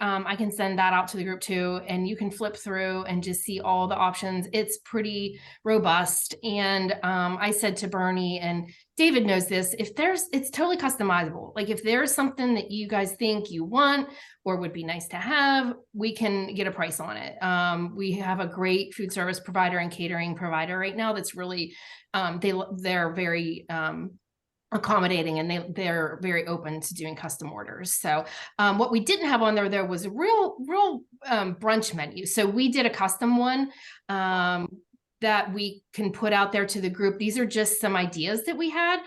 I can send that out to the group too, and you can flip through and just see all the options. It's pretty robust. And I said to Bernie, and David knows this, it's totally customizable. Like if there's something that you guys think you want or would be nice to have, we can get a price on it. We have a great food service provider and catering provider right now that's really, they're very, accommodating, and they're very open to doing custom orders. So what we didn't have on there was a real brunch menu. So we did a custom one that we can put out there to the group. These are just some ideas that we had.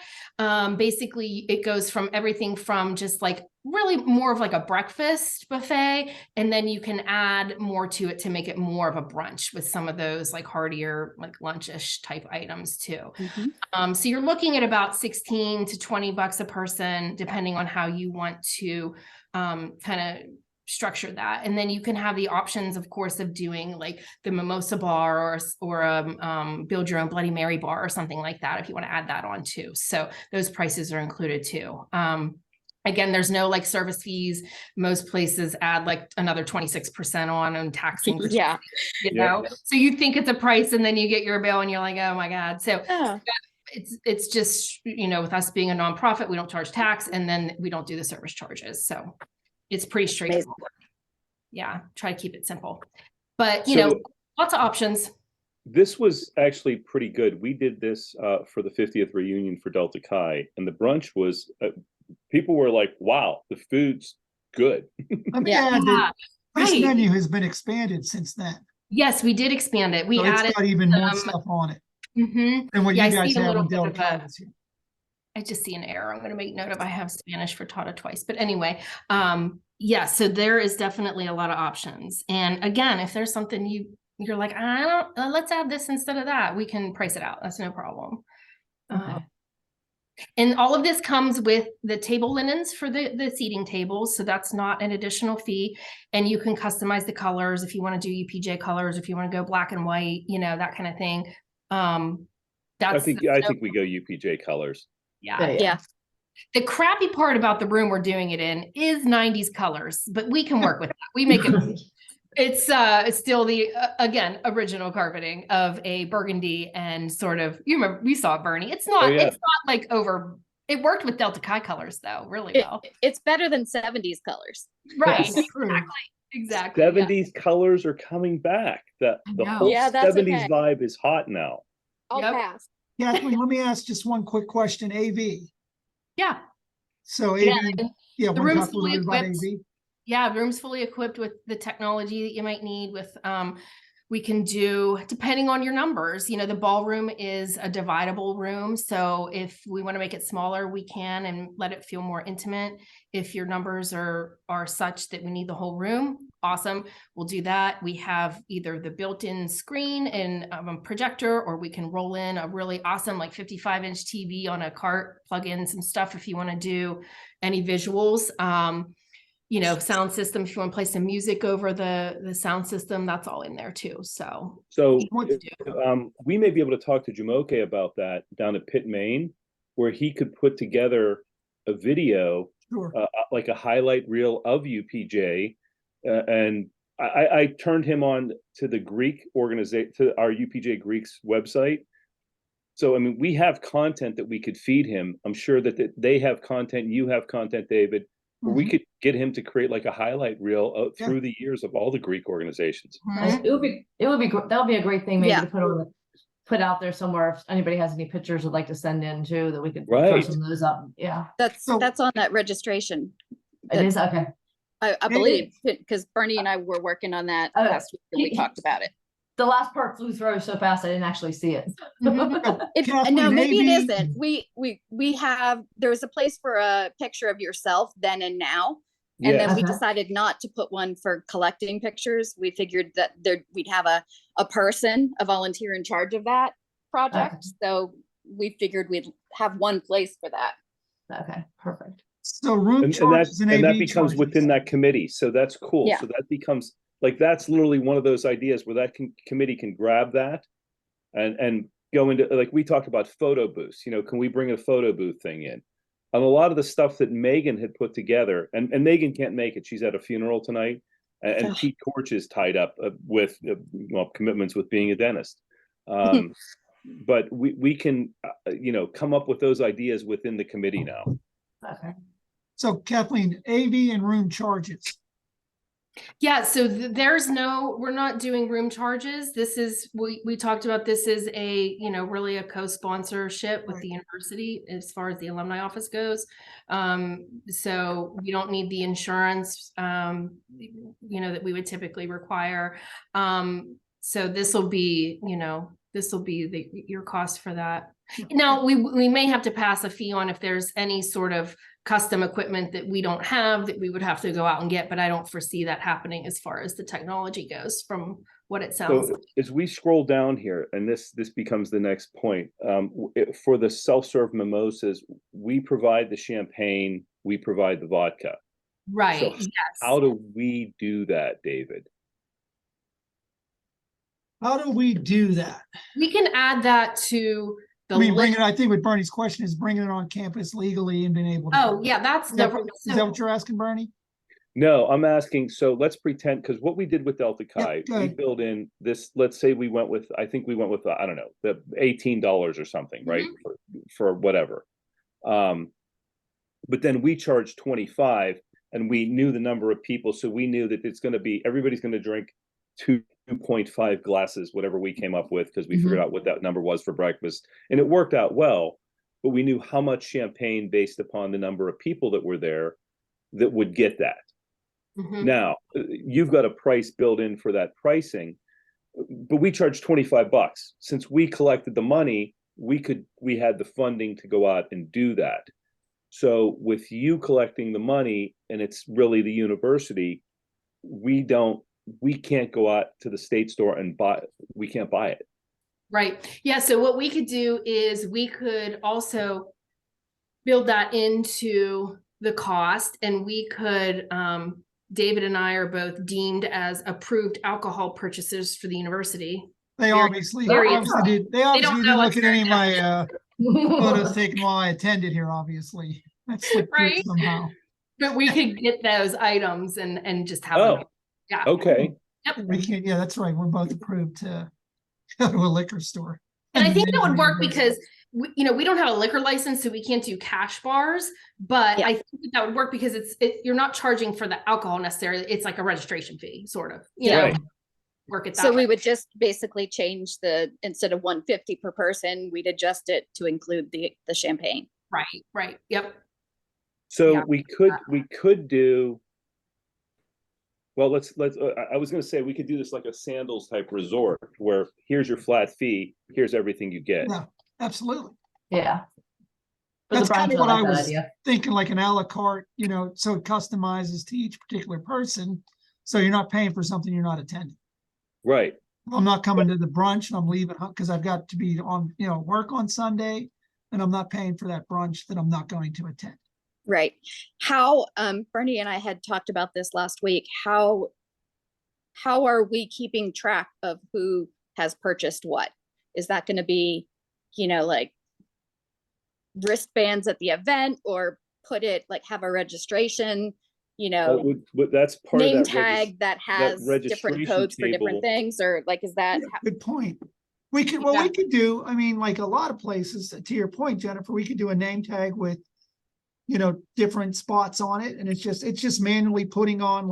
Basically, it goes from everything from just like really more of like a breakfast buffet, and then you can add more to it to make it more of a brunch with some of those like heartier, like lunchish type items too. So you're looking at about 16 to 20 bucks a person, depending on how you want to kind of structure that. And then you can have the options, of course, of doing like the mimosa bar or build your own Bloody Mary bar or something like that, if you want to add that on too. So those prices are included too. Again, there's no like service fees. Most places add like another 26% on and taxing for Yeah. you Yeah. know. So you think it's a price and then you get your bill and you're like, oh my God. So Oh, it's just, you know, with us being a nonprofit, we don't charge tax and then we don't do the service charges. So it's pretty straightforward. Yeah, try to keep it simple. But you know, So- lots of options. This was actually pretty good. We did this for the 50th reunion for Delta Chi, and the brunch was, people were like, wow, the food's good. Let me Yeah. add that this right. menu has been expanded since then. Yes, we did expand it. We So it's added got even more some- stuff on it Mhm. than what Yeah, you I guys see a had little when bit Delta of Chi a- was here. I just see an error. I'm going to make note of I have Spanish for taught twice. But anyway, yeah, so there is definitely a lot of options. And again, if there's something you're like, I don't, let's add this instead of that, we can price it out. That's no problem. Okay. And all of this comes with the table linens for the seating tables. So that's not an additional fee. And you can customize the colors if you want to do UPJ colors, if you want to go black and white, you know, that kind of thing. I think we go UPJ colors. Yeah. yeah. The crappy part about the room we're doing it in is 90s colors, but we can work with that. We make it. It's still the again original carpeting of a burgundy and sort of, you remember we saw it, Bernie. It's not yeah. it's not like over. It worked with Delta Chi colors though, really well. It's better than 70s colors. Right, That's true. exactly. Yeah. 70s colors are coming back. The know. whole Yeah, that's 70s okay. vibe is hot now. I'll Yep. pass. Kathleen, let me ask just one quick question. AV. Yeah, So Yeah, AV, yeah, the want to room's talk a little fully bit about equipped. AV? Yeah, room's fully equipped with the technology that you might need with we can do, depending on your numbers, you know, the ballroom is a dividable room. So if we want to make it smaller, we can and let it feel more intimate. If your numbers are such that we need the whole room, awesome. We'll do that. We have either the built-in screen and a projector, or we can roll in a really awesome like 55-inch TV on a cart, plug in some stuff if you want to do any visuals. You know, sound system, if you want to play some music over the sound system, that's all in there too. So we may be able to talk to Jamoke about that down at Pitt, Maine, where he could put together a video, Sure. like a highlight reel of UPJ. And I turned him on to the Greek organization, to our UPJ Greeks website. So, I mean, we have content that we could feed him. I'm sure that they have content, you have content, David. We could get him to create like a highlight reel through the years of all the Greek organizations. It would be that'll be a great thing maybe Yeah. to put out there somewhere if anybody has any pictures would like to send in too, that we could throw Right. some of those up. Yeah, That's So- on that registration. it is okay. I believe, because Bernie and I were working on that Oh, last week and we talked about it. The last part flew through so fast I didn't actually see it. Kathleen, No, maybe it AV isn't. We have, there's a place for a picture of yourself then and now. And then we Okay. decided not to put one for collecting pictures. We figured that we'd have a person, a volunteer in charge of that project. So we figured we'd have one place for that. Okay, perfect. So room charges and and that AV becomes charges. within that committee. So that's cool. Yeah. So that becomes like, that's literally one of those ideas where that committee can grab that and go into, like we talked about photo booths, you know, can we bring a photo booth thing in? And a lot of the stuff that Megan had put together, and Megan can't make it. She's at a funeral tonight, and Ugh. Pete Torch is tied up with commitments with being a dentist. But we can, you know, come up with those ideas within the committee now. Okay. So Kathleen, AV and room charges. Yeah, so we're not doing room charges. This is, we talked about, this is a, you know, really a co-sponsorship with Right. the university as far as the alumni office goes. So you don't need the insurance, you know, that we would typically require. So this will be, you know, your cost for that. Now, we may have to pass a fee on if there's any sort of custom equipment that we don't have that we would have to go out and get, but I don't foresee that happening as far as the technology goes from what it sounds So like. as we scroll down here, and this becomes the next point, for the self-serve mimosas, we provide the champagne, we provide the vodka. Right, So yes. how do we do that, David? How do we do that? We can add that to I mean, bringing, I think what Bernie's question is bringing it on campus legally and being able to. Oh, yeah, that's Is that, the. is that what you're asking, Bernie? No, I'm asking, so let's pretend, because what we did with Delta Chi, go we ahead. build in this, let's say we went with, I think we went with, I don't know, the $18 or something, right? For whatever. But then we charged 25 and we knew the number of people. So we knew that it's going to be, everybody's going to drink 2.5 glasses, whatever we came up with, because we figured out what that number was for breakfast. And it worked out well, but we knew how much champagne based upon the number of people that were there that would get that. Now, you've got a price built in for that pricing, but we charge 25 bucks. Since we collected the money, we had the funding to go out and do that. So with you collecting the money, and it's really the university, we can't go out to the state store and we can't buy it. Right. Yeah. So what we could do is we could also build that into the cost, and we could, David and I are both deemed as approved alcohol purchasers for the university. They obviously did. They obviously didn't look at any of my photos taken while I attended here, obviously. That's right somehow. But we could get those items and just have them. Yeah. Okay. Yep. We can't, yeah, that's right. We're both approved to go to a liquor store. And I think that would work because we don't have a liquor license, so we can't do cash bars, but I think that would work because you're not charging for the alcohol necessarily. It's like a registration fee, sort of, you know, work it that So way. we would just basically change instead of 150 per person, we'd adjust it to include the champagne. Right. Yep. So we could do, well, I was going to say we could do this like a Sandals type resort where here's your flat fee, here's everything you get. Yeah, absolutely. Yeah. That's kind of what I was thinking, like an a la carte, you know, so it customizes to each particular person. So you're not paying for something you're not attending. Right. I'm not coming to the brunch and I'm leaving because I've got to be on, work on Sunday, and I'm not paying for that brunch that I'm not going to attend. Right. How, Bernie and I had talked about this last week. How are we keeping track of who has purchased what? Is that going to be, like wristbands at the event, or have a registration, but that's part name of that tag that has different codes for different things, or is that? Yeah, good point. We could do, I mean, like a lot of places, to your point, Jennifer, we could do a name tag with, different spots on it. And it's just manually putting on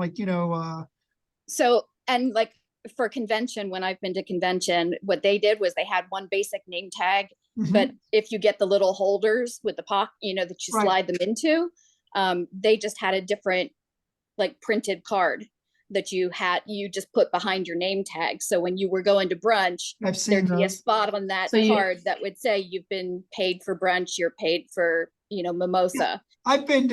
So, and for convention, when I've been to convention, what they did was they had one basic name tag, but if you get the little holders with the pocket, that you slide them into, they just had a different printed card that you just put behind your name tag. So when you were going to brunch, there'd be a spot on that card that would say you've been paid for brunch, you're paid for, mimosa. Yeah. I've been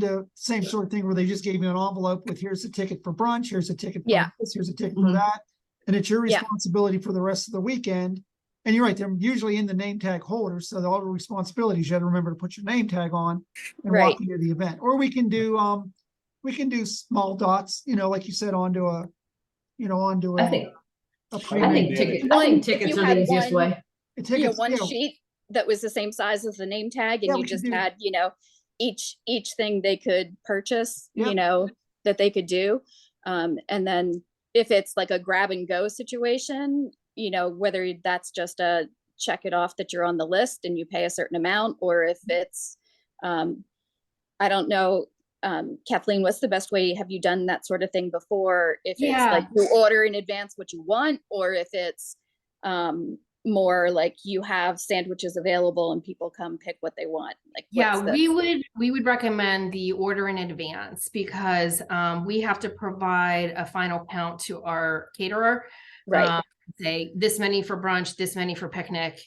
to same sort of thing where they just gave you an envelope with here's a ticket for brunch, here's a ticket for this, here's a ticket for that. And it's your responsibility for the rest of the weekend. And you're right, they're usually in the name tag holder. So all the responsibilities, you have to remember to put your name tag on and walk into the event. Or we can do small dots, like you said, onto a I think tickets are the easiest way. One sheet that was the same size as the name tag, and you just had, each thing they could purchase, that they could do. And then if it's like a grab and go situation, whether that's just a check it off that you're on the list and you pay a certain amount, or if it's, I don't know, Kathleen, what's the best way? Have you done that sort of thing before? If it's you order in advance what you want, or if it's more like you have sandwiches available and people come pick what they want. We would recommend the order in advance, because we have to provide a final count to our caterer. Say this many for brunch, this many for picnic,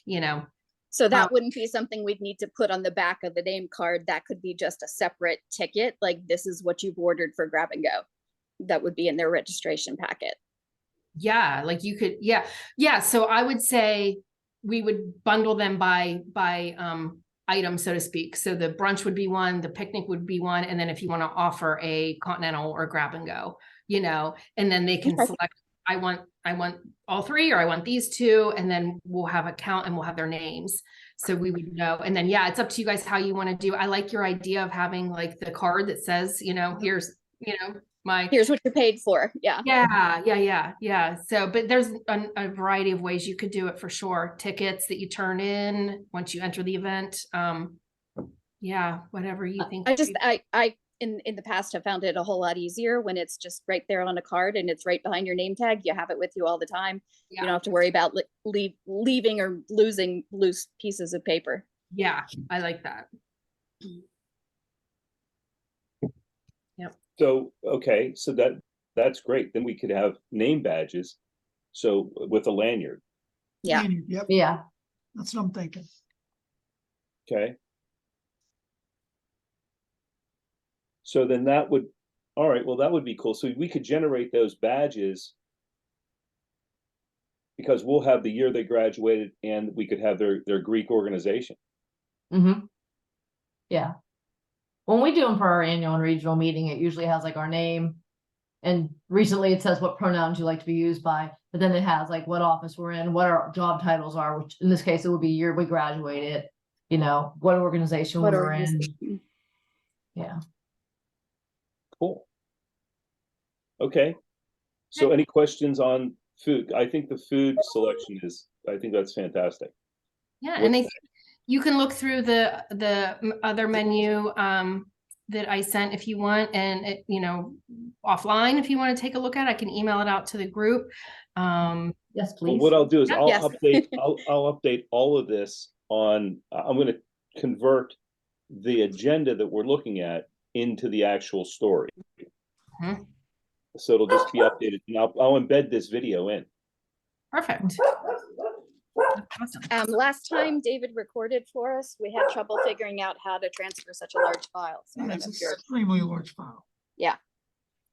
So that wouldn't be something we'd need to put on the back of the name card. That could be just a separate ticket. This is what you've ordered for grab and go. That would be in their registration packet. Yeah, you could, So I would say we would bundle them by item, so to speak. So the brunch would be one, the picnic would be one. And then if you want to offer a continental or grab and go, and then they can select I want all three, or I want these two, and then we'll have a count and we'll have their names. So we would know. And then, yeah, it's up to you guys how you want to do. I like your idea of having like the card that says, here's, Here's what you're paid for. Yeah. Yeah. So, but there's a variety of ways you could do it for sure. Tickets that you turn in once you enter the event. Yeah, whatever you think. I in the past have found it a whole lot easier when it's just right there on a card and it's right behind your name tag. You have it with you all the time. Yeah. You don't have to worry about leaving or losing loose pieces of paper. Yeah, I like that. Yep. So, okay, so that's great. Then we could have name badges. So with a lanyard, Yeah. Yep, Yeah. that's what I'm thinking. okay? So then that would, all right, well, that would be cool. So we could generate those badges because we'll have the year they graduated and we could have their Greek organization. Mm-hmm. Yeah. When we do them for our annual and regional meeting, it usually has like our name. And recently it says what pronouns you like to be used by, but then it has like what office we're in, what our job titles are, which in this case, it would be year we graduated, what organization What we're in. organization? Yeah. Cool. Okay. So any questions on food? I think the food selection I think that's fantastic. Yeah, and you can look through the other menu that I sent if you want, and offline if you want to take a look at it, I can email it out to the group. Yes, please. Well, what I'll do is I'll Yes. update I'll update all of this on I'm going to convert the agenda that we're looking at into the actual story. Mhm. So it'll just be updated, and I'll embed this video in. Perfect. Awesome. Last time David recorded for us, we had trouble figuring out how to transfer such a large file. So I Yeah, don't it's know an if you're, extremely large file.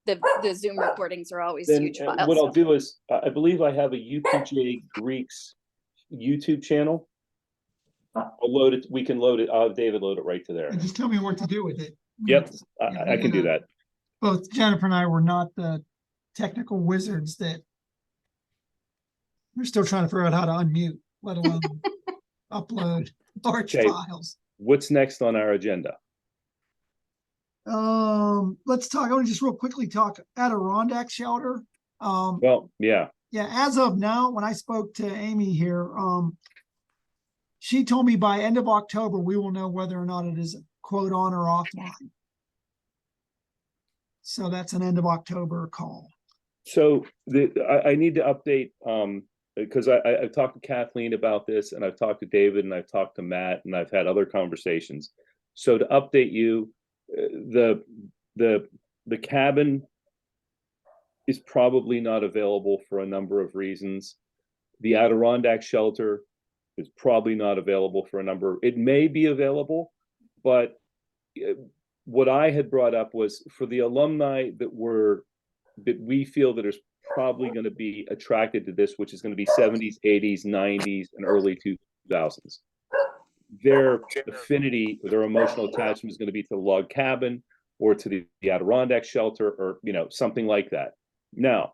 the Zoom recordings are always Then huge what files. I'll do is I believe I have a UPJ Greeks YouTube channel. I'll load it. We can load it. I'll have David load it right to there. And just tell me what to do with it. Yep, Yeah, I can do that. Both Jennifer and I were not the technical wizards that we're still trying to figure out how to unmute, let alone upload large Okay. files. What's next on our agenda? Let's talk. I want to just real quickly talk Adirondack shelter. Well, yeah. Yeah, as of now, when I spoke to Amy here, she told me by end of October, we will know whether or not it is quote on or offline. So that's an end of October call. So I need to update because I've talked to Kathleen about this, and I've talked to David, and I've talked to Matt, and I've had other conversations. So to update you, the cabin is probably not available for a number of reasons. The Adirondack shelter is probably not available for a number. It may be available, but what I had brought up was for the alumni that we feel that is probably going to be attracted to this, which is going to be 70s, 80s, 90s, and early 2000s. Their affinity, their emotional attachment is going to be to the log cabin or to the Adirondack shelter, or something like that. Now,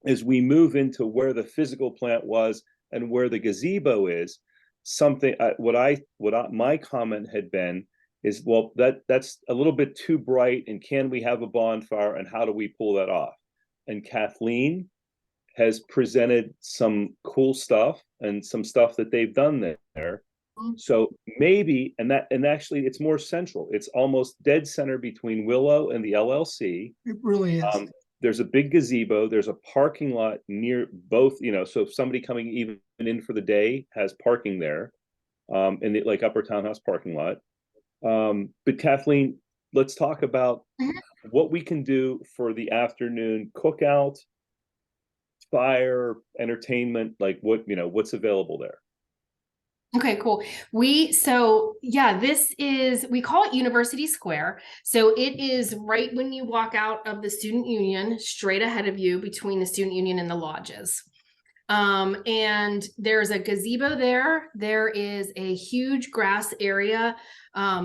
as we move into where the physical plant was and where the gazebo is, something my comment had been is, well, that's a little bit too bright, and can we have a bonfire, and how do we pull that off? And Kathleen has presented some cool stuff and some stuff that they've done there. So maybe, and actually it's more central. It's almost dead center between Willow and the LLC. It really is. There's a big gazebo. There's a parking lot near both, so if somebody coming even in for the day has parking there, in the like upper townhouse parking lot. But Kathleen, let's talk about what we can do for the afternoon cookout, fire, entertainment, like what's available there. Okay, cool. This is, we call it University Square. So it is right when you walk out of the Student Union, straight ahead of you between the Student Union and the lodges. And there's a gazebo there. There is a huge grass area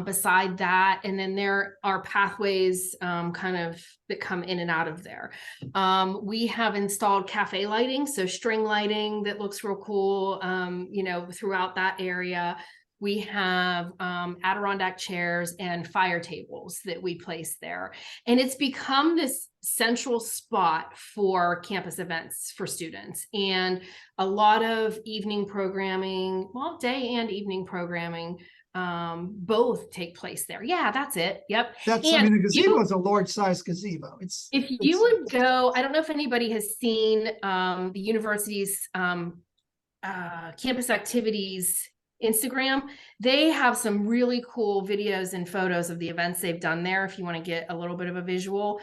beside that. And then there are pathways kind of that come in and out of there. We have installed cafe lighting, so string lighting that looks real cool, you know, throughout that area. We have Adirondack chairs and fire tables that we place there. And it's become this central spot for campus events for students, and a lot of evening programming, well, day and evening programming, both take place there. Yeah, that's it. Yep. That's, I And mean, the gazebo is a large size gazebo. if you would go, I don't know if anybody has seen the university's campus activities Instagram. They have some really cool videos and photos of the events they've done there. If you want to get a little bit of a visual,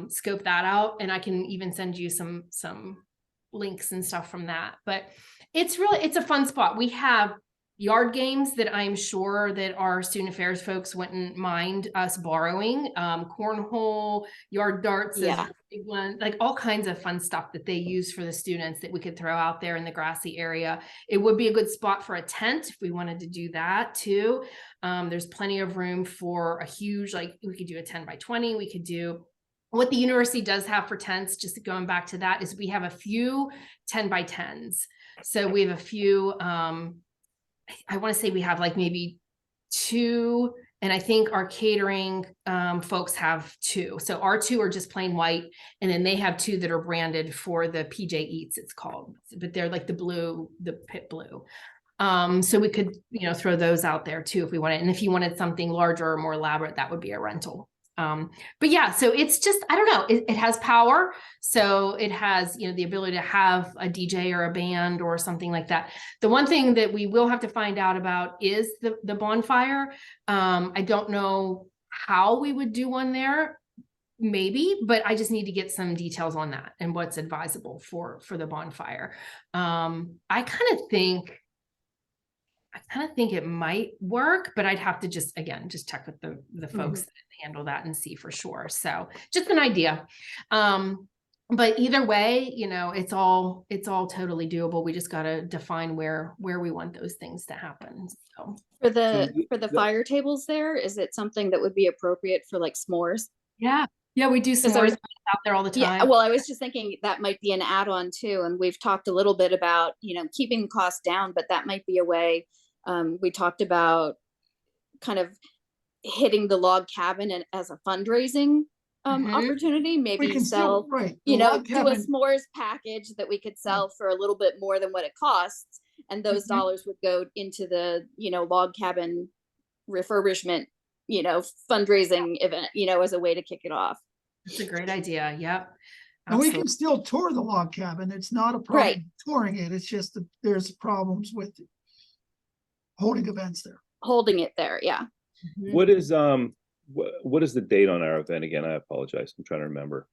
scope that out, and I can even send you some links and stuff from that. But it's a fun spot. We have yard games that I'm sure that our student affairs folks wouldn't mind us borrowing. Cornhole, yard darts is a big one, like all kinds of fun stuff that they use for the students that we could throw out there in the grassy area. It would be a good spot for a tent if we wanted to do that too. There's plenty of room for a huge, like we could do a 10 by 20. We could do what the university does have for tents, just going back to that, is we have a few 10 by 10s. So we have a few, I want to say we have like maybe 2, and I think our catering folks have 2. So our 2 are just plain white, and then they have 2 that are branded for the PJ Eats, it's called, but they're like the pit blue. So we could, you know, throw those out there too if we wanted. And if you wanted something larger or more elaborate, that would be a rental. But yeah, so it's just, I don't know, it has power. So it has, you know, the ability to have a DJ or a band or something like that. The one thing that we will have to find out about is the bonfire. I don't know how we would do one there, maybe, but I just need to get some details on that and what's advisable for the bonfire. I kind of think it might work, but I'd have to just check with the folks that handle that and see for sure. So just an idea. But either way, you know, it's all totally doable. We just got to define where we want those things to happen. So for the fire tables there, is it something that would be appropriate for like s'mores? yeah, we do s'mores out there all the time. Yeah, well, I was just thinking that might be an add-on too. And we've talked a little bit about, you know, keeping costs down, but that might be a way. We talked about kind of hitting the log cabin as a fundraising opportunity. Maybe we can sell, right. you know, do a s'mores package that we could sell for a little bit more than what it costs. And those dollars would go into the, you know, log cabin refurbishment, you know, fundraising event, you know, as a way to kick it off. That's a great idea. Yep. And we can still tour the log cabin. It's not a problem touring it. It's just that there's problems with holding events there. Holding it there, yeah. What is what is the date on our event again? I apologize. I'm trying to remember.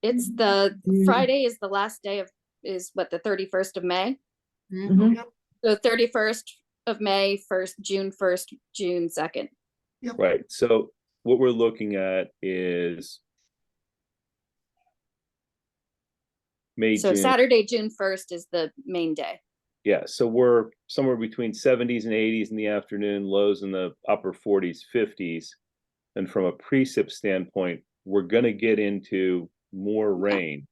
It's the Friday is the last day of the 31st of May. So 31st of May, June 1st, June 2nd. Right. So what we're looking at is May. So June. Saturday, June 1st is the main day. Yeah, so we're somewhere between 70s and 80s in the afternoon, lows in the upper 40s, 50s. And from a precip standpoint, we're going to get into more rain.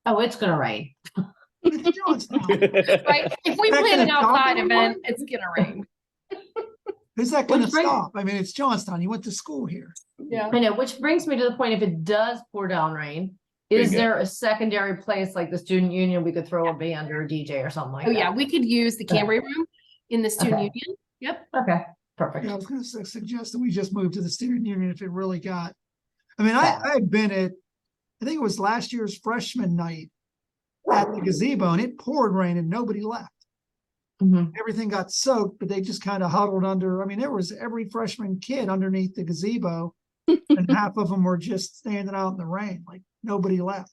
Oh, it's going to rain. Right. If we plan an outside event, it's going to rain. Is that going to stop? I mean, it's Johnstown. You went to school here. Yeah, I know. Which brings me to the point: if it does pour down rain, is there a secondary place like the student union we could throw a band or a DJ or something like that? Oh yeah, we could use the Cambry room in the student union. Yep. Okay. Perfect. Yeah, I was going to suggest that we just move to the student union if it really got. I mean, I've been at, I think it was last year's freshman night at the gazebo, and it poured rain and nobody left. Everything got soaked, but they just kind of huddled under. I mean, there was every freshman kid underneath the gazebo, and half of them were just standing out in the rain, like nobody left.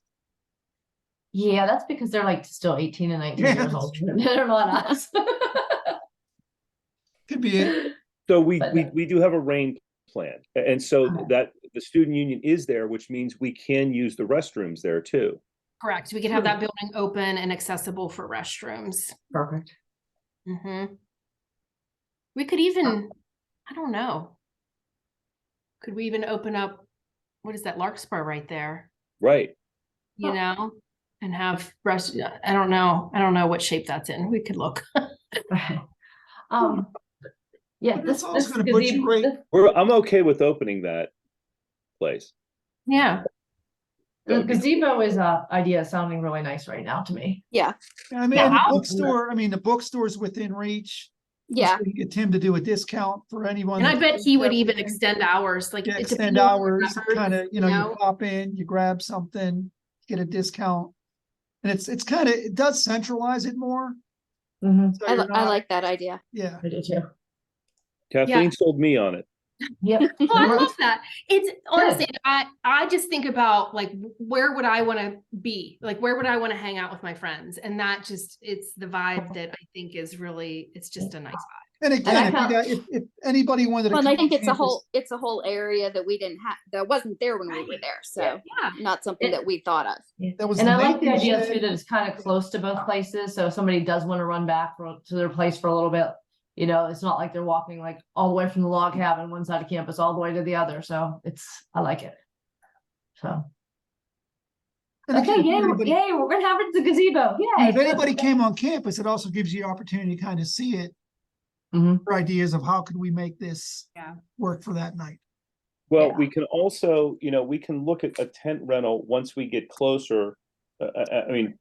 Yeah, that's because they're like still 18 and 19 years old. They're not us. Could be it. So we do have a rain plan, and so that the student union is there, which means we can use the restrooms there too. Correct. We could have that building open and accessible for restrooms. Perfect. We could even, I don't know. Could we even open up, what is that, Larkspur right there? Right. You know, and have I don't know what shape that's in. We could look. Yeah, But this it's also gonna put you right- I'm okay with opening that place. Yeah. the gazebo is a idea sounding really nice right now to me. Yeah, I mean, Yeah, and the I'll- bookstore, I mean, the bookstore's within reach. yeah. So you get Tim to do a discount for anyone. And I that bet does he would even everything. extend hours, like Yeah, it extend depends on the hours, members, kind of, you know, you pop in, you grab something, get a discount. And it's kind of, it does centralize it more. Mhm. So I, you're I not, like that idea. yeah. I do too. Kathleen sold me on it. Yep. Well, I love that. It's honestly, I just think about like, where would I want to be? Like, where would I want to hang out with my friends? And that just, it's the vibe that I think is really, it's just a nice vibe. And I again, if, you found- got, if anybody wanted to. Well, and I come think on campus- it's a whole area that we didn't have, that wasn't there when we were Right. there. So Yeah. not something that we thought of. That was And the I like the maintenance idea shed. too that it's kind of close to both places. So if somebody does want to run back to their place for a little bit, you know, it's not like they're walking like all the way from the log cabin one side of campus all the way to the other. So I like it. So And okay, again, if yay, anybody- yay, we're gonna have it at the gazebo. and Yay. if anybody came on campus, it also gives you the opportunity to kind of see it. Mhm. For ideas of how could we make this Yeah. work for that night. Well, Yeah. we can also, you know, we can look at a tent rental once we get closer. I mean,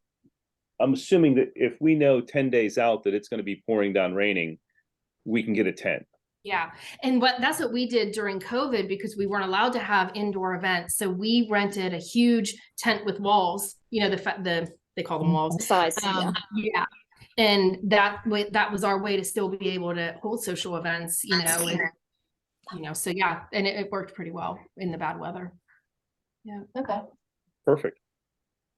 I'm assuming that if we know 10 days out that it's going to be pouring down raining, we can get a tent. Yeah. And that's what we did during COVID because we weren't allowed to have indoor events. So we rented a huge tent with walls, you know, they call them walls. The size. Yeah. Yeah. And that was our way to still be able to hold social events, you know, and, so yeah, and it worked pretty well in the bad weather. Yeah. Okay. Perfect.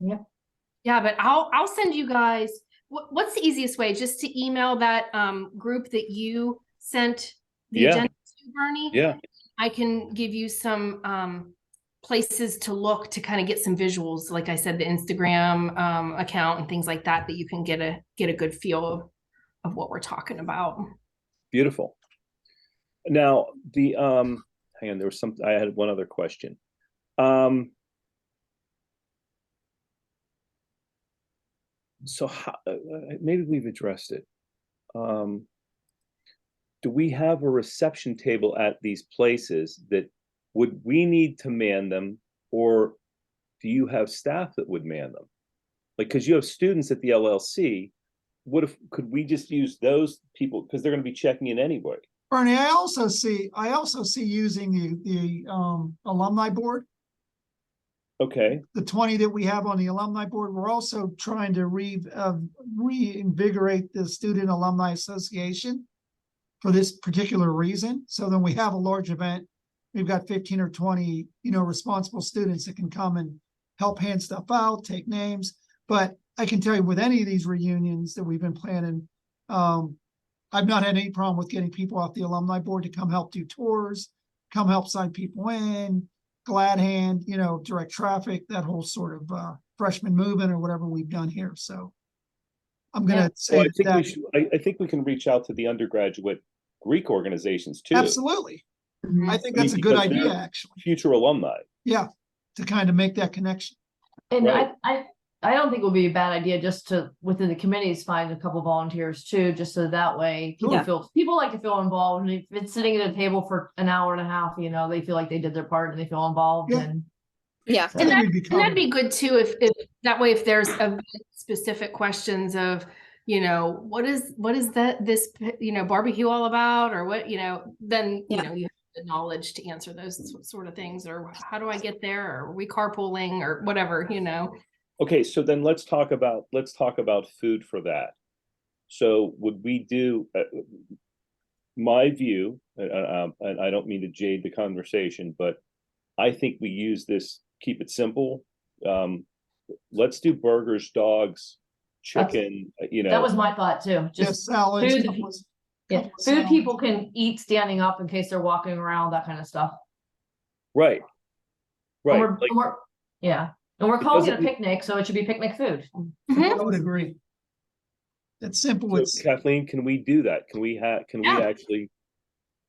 Yeah, but I'll send you guys, what's the easiest way? Just to email that group that you sent the Yeah. agenda to, Bernie? Yeah. I can give you some places to look to kind of get some visuals, like I said, the Instagram account and things like that you can get a good feel of what we're talking about. Beautiful. Now the hang on, there was I had one other question. So how, maybe we've addressed it. Do we have a reception table at these places that would we need to man them, or do you have staff that would man them? Like, because you have students at the LLC, could we just use those people because they're going to be checking in anyway? Bernie, I also see using the alumni board, Okay. the 20 that we have on the alumni board. We're also trying to reinvigorate the Student Alumni Association for this particular reason. So then we have a large event. We've got 15 or 20, responsible students that can come and help hand stuff out, take names. But I can tell you with any of these reunions that we've been planning, I've not had any problem with getting people off the alumni board to come help do tours, come help sign people in, glad hand, direct traffic, that whole sort of freshman movement or whatever we've done here. So I'm going to say Well, I think we can reach out to the undergraduate Greek organizations too. absolutely. I think I mean, that's a good because idea, they're actually. Future alumni. Yeah, to kind of make that connection. And Right. I don't think it would be a bad idea just to within the committees find a couple volunteers too, just so that way people like to feel involved. And if it's sitting at a table for an hour and a half, they feel like they did their part and they feel involved. Yeah. And Yeah. I think we'd be And that'd covered. be good too, if that way, if there's specific questions of, what is this barbecue all about, or what, then, you have the knowledge to answer those sort of things, or how do I get there, or are we carpooling, or whatever, Okay, so then let's talk about food for that. So would we do my view, and I don't mean to jade the conversation, but I think we use this, keep it simple. Let's do burgers, dogs, chicken, that was my thought too. Just salads. food, couple of food salads. people can eat standing up in case they're walking around, that kind of stuff. right. And Like, yeah. And we're calling it a Doesn't- picnic, so it should be picnic food. Mhm. I would agree. It's simple. So It's Kathleen, can we do that? Can we Yeah. actually,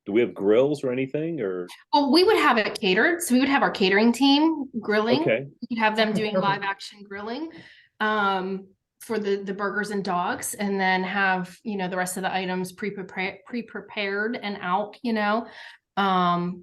do we have grills or anything or? Well, we would have it catered. So we would have our catering team grilling. Okay, We could have them Okay, doing perfect. live action grilling for the burgers and dogs, and then have, the rest of the items pre-prepared and out,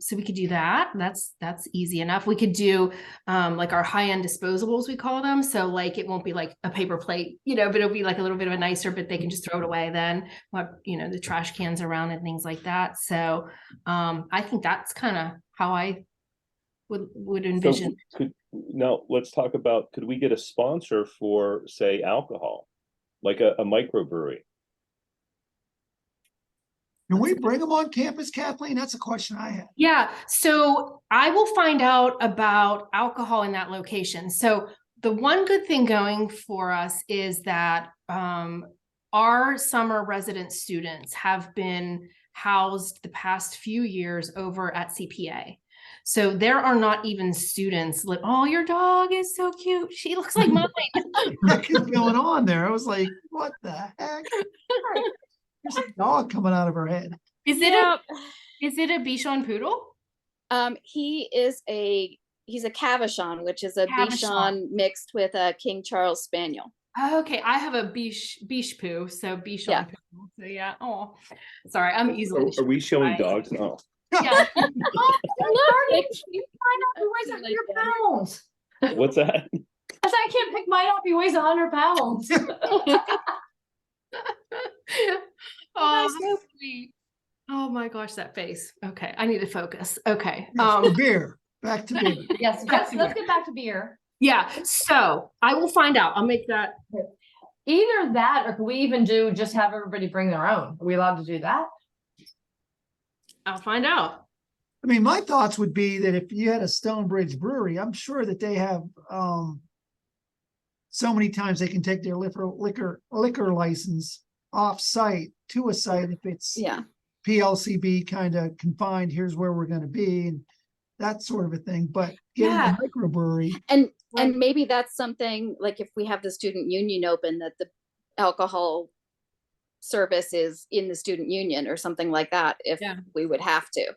so we could do that. That's easy enough. We could do like our high-end disposables, we call them. So like it won't be like a paper plate, but it'll be like a little bit of a nicer, but they can just throw it away then. The trash cans around and things like that. So I think that's kind of how I would so envision. now let's talk about, could we get a sponsor for, say, alcohol? Like a microbrewery? Can we bring them on campus, Kathleen? That's a question I had. Yeah, so I will find out about alcohol in that location. So the one good thing going for us is that our summer resident students have been housed the past few years over at CPA. So there are not even students like, oh, your dog is so cute. She looks like mine. What is going on there? I was like, what the heck? There's a dog coming out of her head. Is it a Bichon poodle? He's a Cavachon, which is a Cavachon. Bichon mixed with a King Charles Spaniel. Okay, I have a biche poo, so Bichon Yeah. poodle. So yeah. Oh, sorry, I'm easily. Are we showing distracted. dogs? No. Yeah. He weighs 100 pounds. What's that? I said, I can't pick mine up. He weighs 100 pounds. Oh, that's sweet. Oh my gosh, that face. Okay, I need to focus. Okay. Yes, beer. Back to beer. Yes, let's get back to beer. Yeah. So I will find out. I'll make that. Either that, or can we even just have everybody bring their own? Are we allowed to do that? I'll find out. I mean, my thoughts would be that if you had a Stonebridge brewery, I'm sure that they have so many times they can take their liquor license off site to a site if it's Yeah. PLCB kind of confined. Here's where we're going to be and that sort of a thing. But getting Yeah. a microbrewery, And Right. maybe that's something like if we have the student union open, that the alcohol service is in the student union or something like that, if Yeah. we would have to.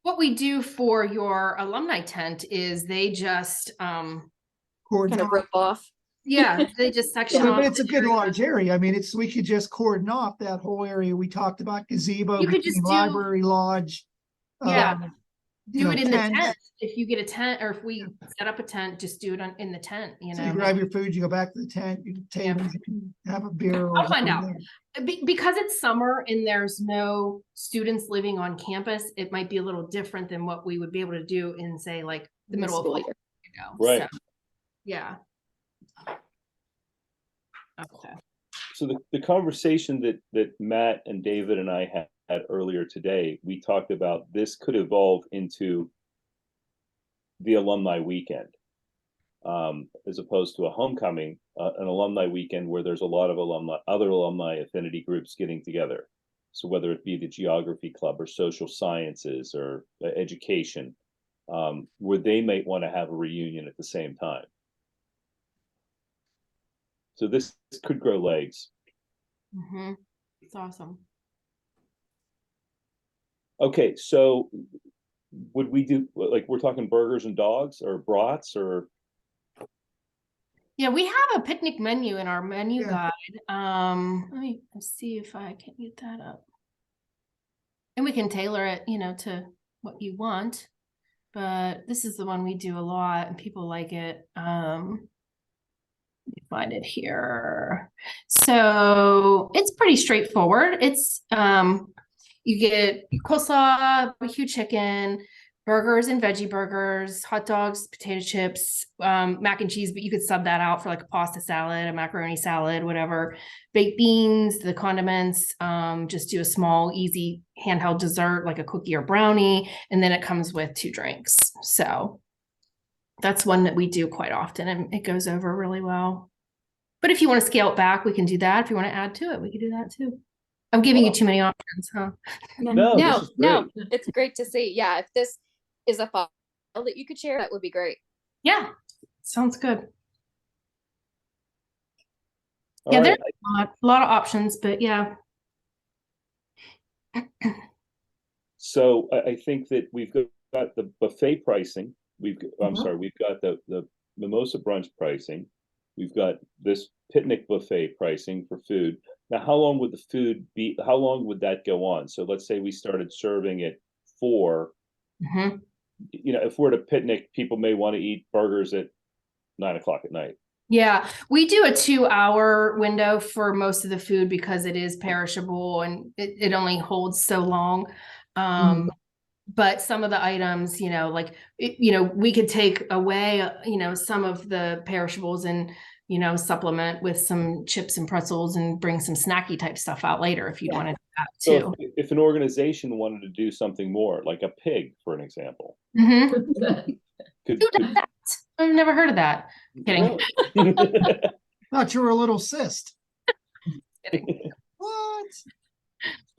What we do for your alumni tent is they just cordon Kind of off. rip off. they just section So off. it's a good large area. I mean, we could just cordon off that whole area we talked about, gazebo, You could between just do- library, lodge. Yeah. Do it in the tent. tent. If you get a tent, or if we set up a tent, just do it in the tent, So you grab your food, you go back to the tent, you table, you can have a beer. or I'll find out. whatever. Because it's summer and there's no students living on campus, it might be a little different than what we would be able to do in, say, like the middle of School fall, year. Right. So, yeah. Okay. So the conversation that Matt and David and I had earlier today, we talked about this could evolve into the alumni weekend, as opposed to a homecoming, an alumni weekend where there's a lot of other alumni affinity groups getting together. So whether it be the geography club or social sciences or education, where they might want to have a reunion at the same time. So this could grow legs. Mm-hmm. It's awesome. Okay, so would we do, like, we're talking burgers and dogs or brats or? Yeah, we have a picnic menu in our menu Yeah. guide. Let me see if I can get that up. And we can tailor it, to what you want. But this is the one we do a lot and people like it. Let me find it here. So it's pretty straightforward. It's you get coleslaw, barbecue chicken, burgers and veggie burgers, hot dogs, potato chips, mac and cheese, but you could sub that out for like a pasta salad, a macaroni salad, whatever. Baked beans, the condiments, just do a small, easy handheld dessert like a cookie or brownie, and then it comes with 2 drinks. So that's one that we do quite often and it goes over really well. But if you want to scale it back, we can do that. If you want to add to it, we can do that too. I'm giving you too many options, huh? No, this is No, it's great to see. Yeah, if this is a file that you could share, that would be great. Yeah. Sounds good. All Yeah, right, there's a lot of options, but yeah. so I think that we've got the buffet pricing. I'm Mhm. sorry, we've got the mimosa brunch pricing. We've got this picnic buffet pricing for food. Now, how long would the food be? How long would that go on? So let's say we started serving at 4. Mhm. You know, if we're at a picnic, people may want to eat burgers at 9 o'clock at night. Yeah, we do a 2-hour window for most of the food because it is perishable and it only holds so long. But some of the items, like, we could take away, some of the perishables and, supplement with some chips and pretzels and bring some snacky type stuff out later if you'd Yeah. want to do that So too. if an organization wanted to do something more, like a pig, for an example, Mhm. could, Who does that? I've never heard of that. Kidding. Really? Thought you were a little cyst. Kidding. What?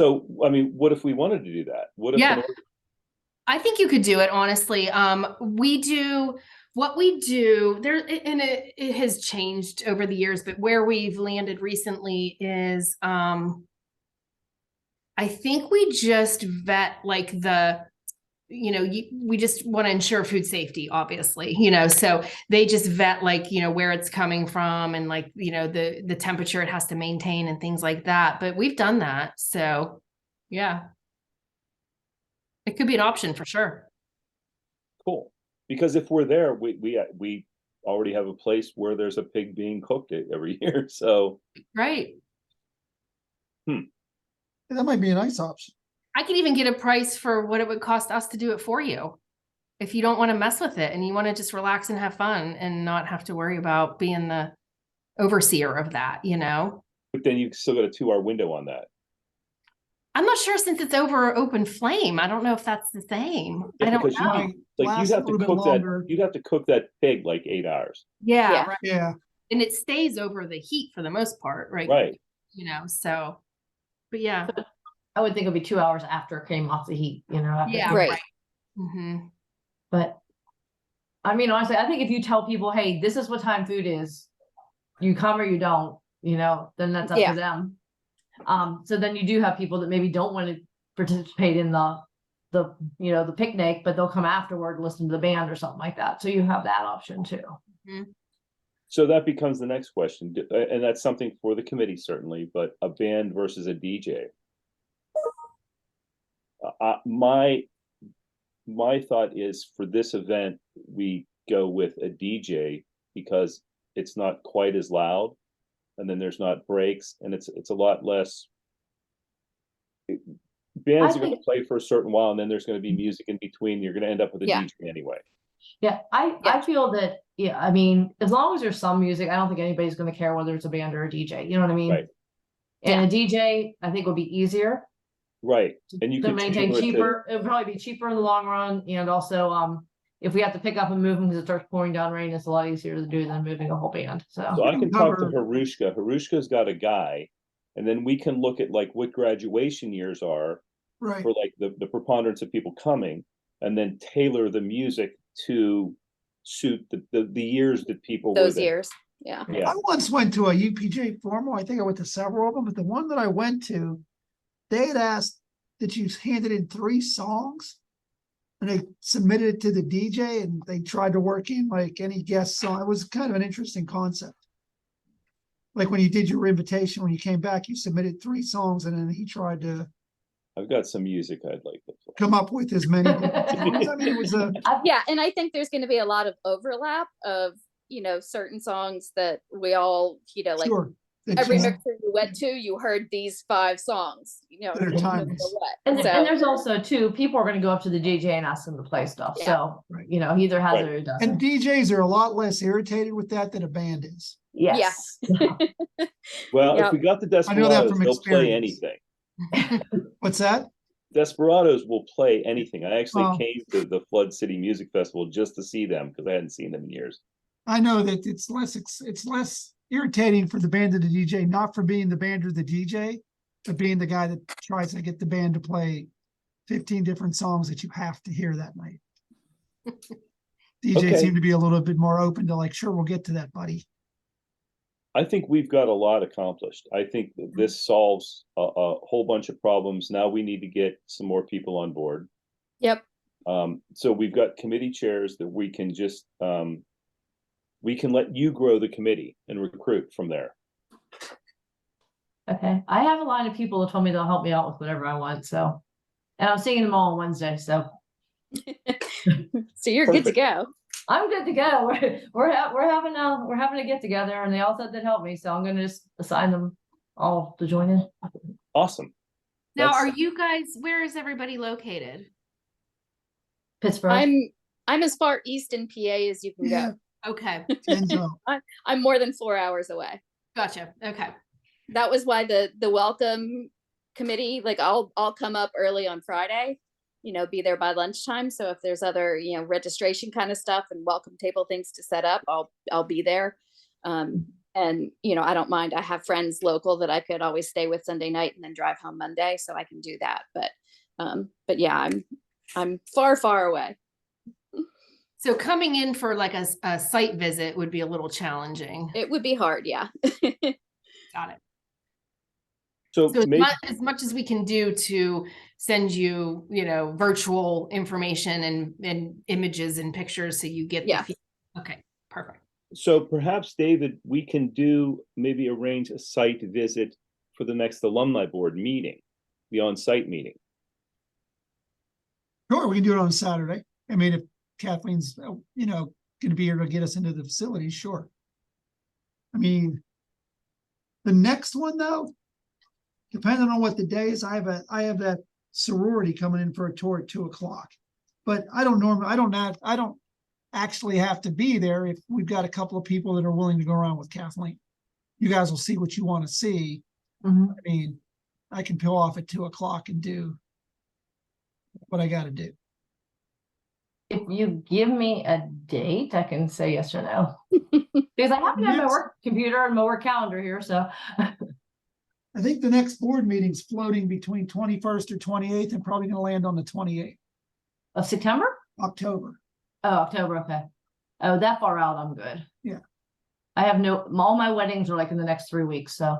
So, I mean, what if we wanted to do that? What if Yeah. I think you could do it, honestly. What we do there, and it has changed over the years, but where we've landed recently is, I think we just vet like we just want to ensure food safety, obviously, so they just vet like, where it's coming from and like, the temperature it has to maintain and things like that. But we've done that. So yeah, it could be an option for sure. Cool. Because if we're there, we already have a place where there's a pig being cooked every year. So, Right. That might be a nice option. I could even get a price for what it would cost us to do it for you. If you don't want to mess with it and you want to just relax and have fun and not have to worry about being the overseer of that, but then you still got a 2-hour window on that. I'm not sure since it's over open flame. I don't know if that's the same. Yeah, I don't because know. Might Like last you'd a have to little bit cook that. longer. You'd have to cook that pig like 8 hours. Yeah, Yeah. right. Yeah. And it stays over the heat for the most part, right? Right. So, but yeah. I would think it'd be 2 hours after it came off the heat, after Yeah. it- Right. Mhm. But I mean, honestly, I think if you tell people, hey, this is what time food is, you come or you don't, then that's up Yeah. to them. So then you do have people that maybe don't want to participate in the picnic, but they'll come afterward and listen to the band or something like that. So you have that option too. So that becomes the next question, and that's something for the committee certainly. But a band versus a DJ. My thought is for this event we go with a DJ because it's not quite as loud, and then there's not breaks, and it's a lot less. Bands are going to play for a certain while, and then there's going to be music in between. You're going to end up with a Yeah. DJ anyway. Yeah, I feel that, I mean, as long as there's some music, I don't think anybody's going to care whether it's a band or a DJ. You know what I mean? Right. And a DJ, I think, would be easier Right, and you to could maintain, tailor it to- cheaper. It would probably be cheaper in the long run, and also, if we have to pick up and move them because it starts pouring down rain, it's a lot easier to do than moving a whole band. So So I can talk to Cover- Harushka. Harushka's got a guy, and then we can look at like what graduation years are Right. for like the preponderance of people coming, and then tailor the music to suit the years that people were Those there. years. Yeah. Yeah, I once went to a UPJ formal. I think I went to several of them, but the one that I went to, they had asked that you handed in 3 songs and they submitted it to the DJ and they tried to work in like any guest song. It was kind of an interesting concept. Like when you did your invitation, when you came back, you submitted 3 songs and then he tried to I've got some music I'd like to play. come up with as many different songs. I mean, it was a, Yeah. And I think there's going to be a lot of overlap of, certain songs that we all, like sure. that every you- mixer you went to, you heard these 5 songs, That are no matter timeless. what. and So, there's also too, people are going to go up to the DJ and ask them to play stuff. Yeah. So Right. he either has Right. it or he doesn't. And DJs are a lot less irritated with that than a band is. Yes. Well, Yep. if we got the I know that Desperados, from they'll play experience. anything. What's that? Desperados will play anything. I actually Oh. came to the Flood City Music Festival just to see them because I hadn't seen them in years. I know that it's less irritating for the band or the DJ, not for being the band or the DJ, but being the guy that tries to get the band to play 15 different songs that you have to hear that night. DJ Okay. seemed to be a little bit more open to like, sure, we'll get to that, buddy. I think we've got a lot accomplished. I think that this solves a whole bunch of problems. Now we need to get some more people on board. Yep. So we've got committee chairs that we can just, we can let you grow the committee and recruit from there. Okay, I have a line of people that told me they'll help me out with whatever I want, so. And I'm seeing them all on Wednesday, so So you're good to Perfect. go. I'm good to go. We're having a get together, and they all said they'd help me, so I'm gonna just assign them all to join in. Awesome. Now, That's- are you guys, where is everybody located? Pittsburgh. I'm as far east in PA as you can Yeah, go. Okay, Denzo. I'm more than 4 hours away. gotcha. Okay. That was why the welcome committee, like I'll come up early on Friday, be there by lunchtime. So if there's other, registration kind of stuff and welcome table things to set up, I'll be there. And I don't mind. I have friends local that I could always stay with Sunday night and then drive home Monday, so I can do that. But yeah, I'm far away. So coming in for like a site visit would be a little challenging. It would be hard, yeah. Got it. So So maybe, as much as we can do to send you, virtual information and images and pictures so you get the Yeah. feel. Okay, perfect. so perhaps, David, we can maybe arrange a site visit for the next alumni board meeting, the on-site meeting. Sure, we can do it on Saturday. I mean, if Kathleen's, going to be here to get us into the facility, sure. I mean, the next one though, depending on what the day is, I have that sorority coming in for a tour at 2:00. But I don't actually have to be there if we've got a couple of people that are willing to go around with Kathleen. You guys will see what you want to see. Mhm. I mean, I can peel off at 2:00 and do what I got to do. If you give me a date, I can say yes or no. Because I happen to have my Next- work computer and my work calendar here, so. I think the next board meeting's floating between 21st or 28th and probably gonna land on the 28th, Of September? October. Oh, October, okay. Oh, that far out, I'm good. Yeah. I have all my weddings are like in the next 3 weeks, so.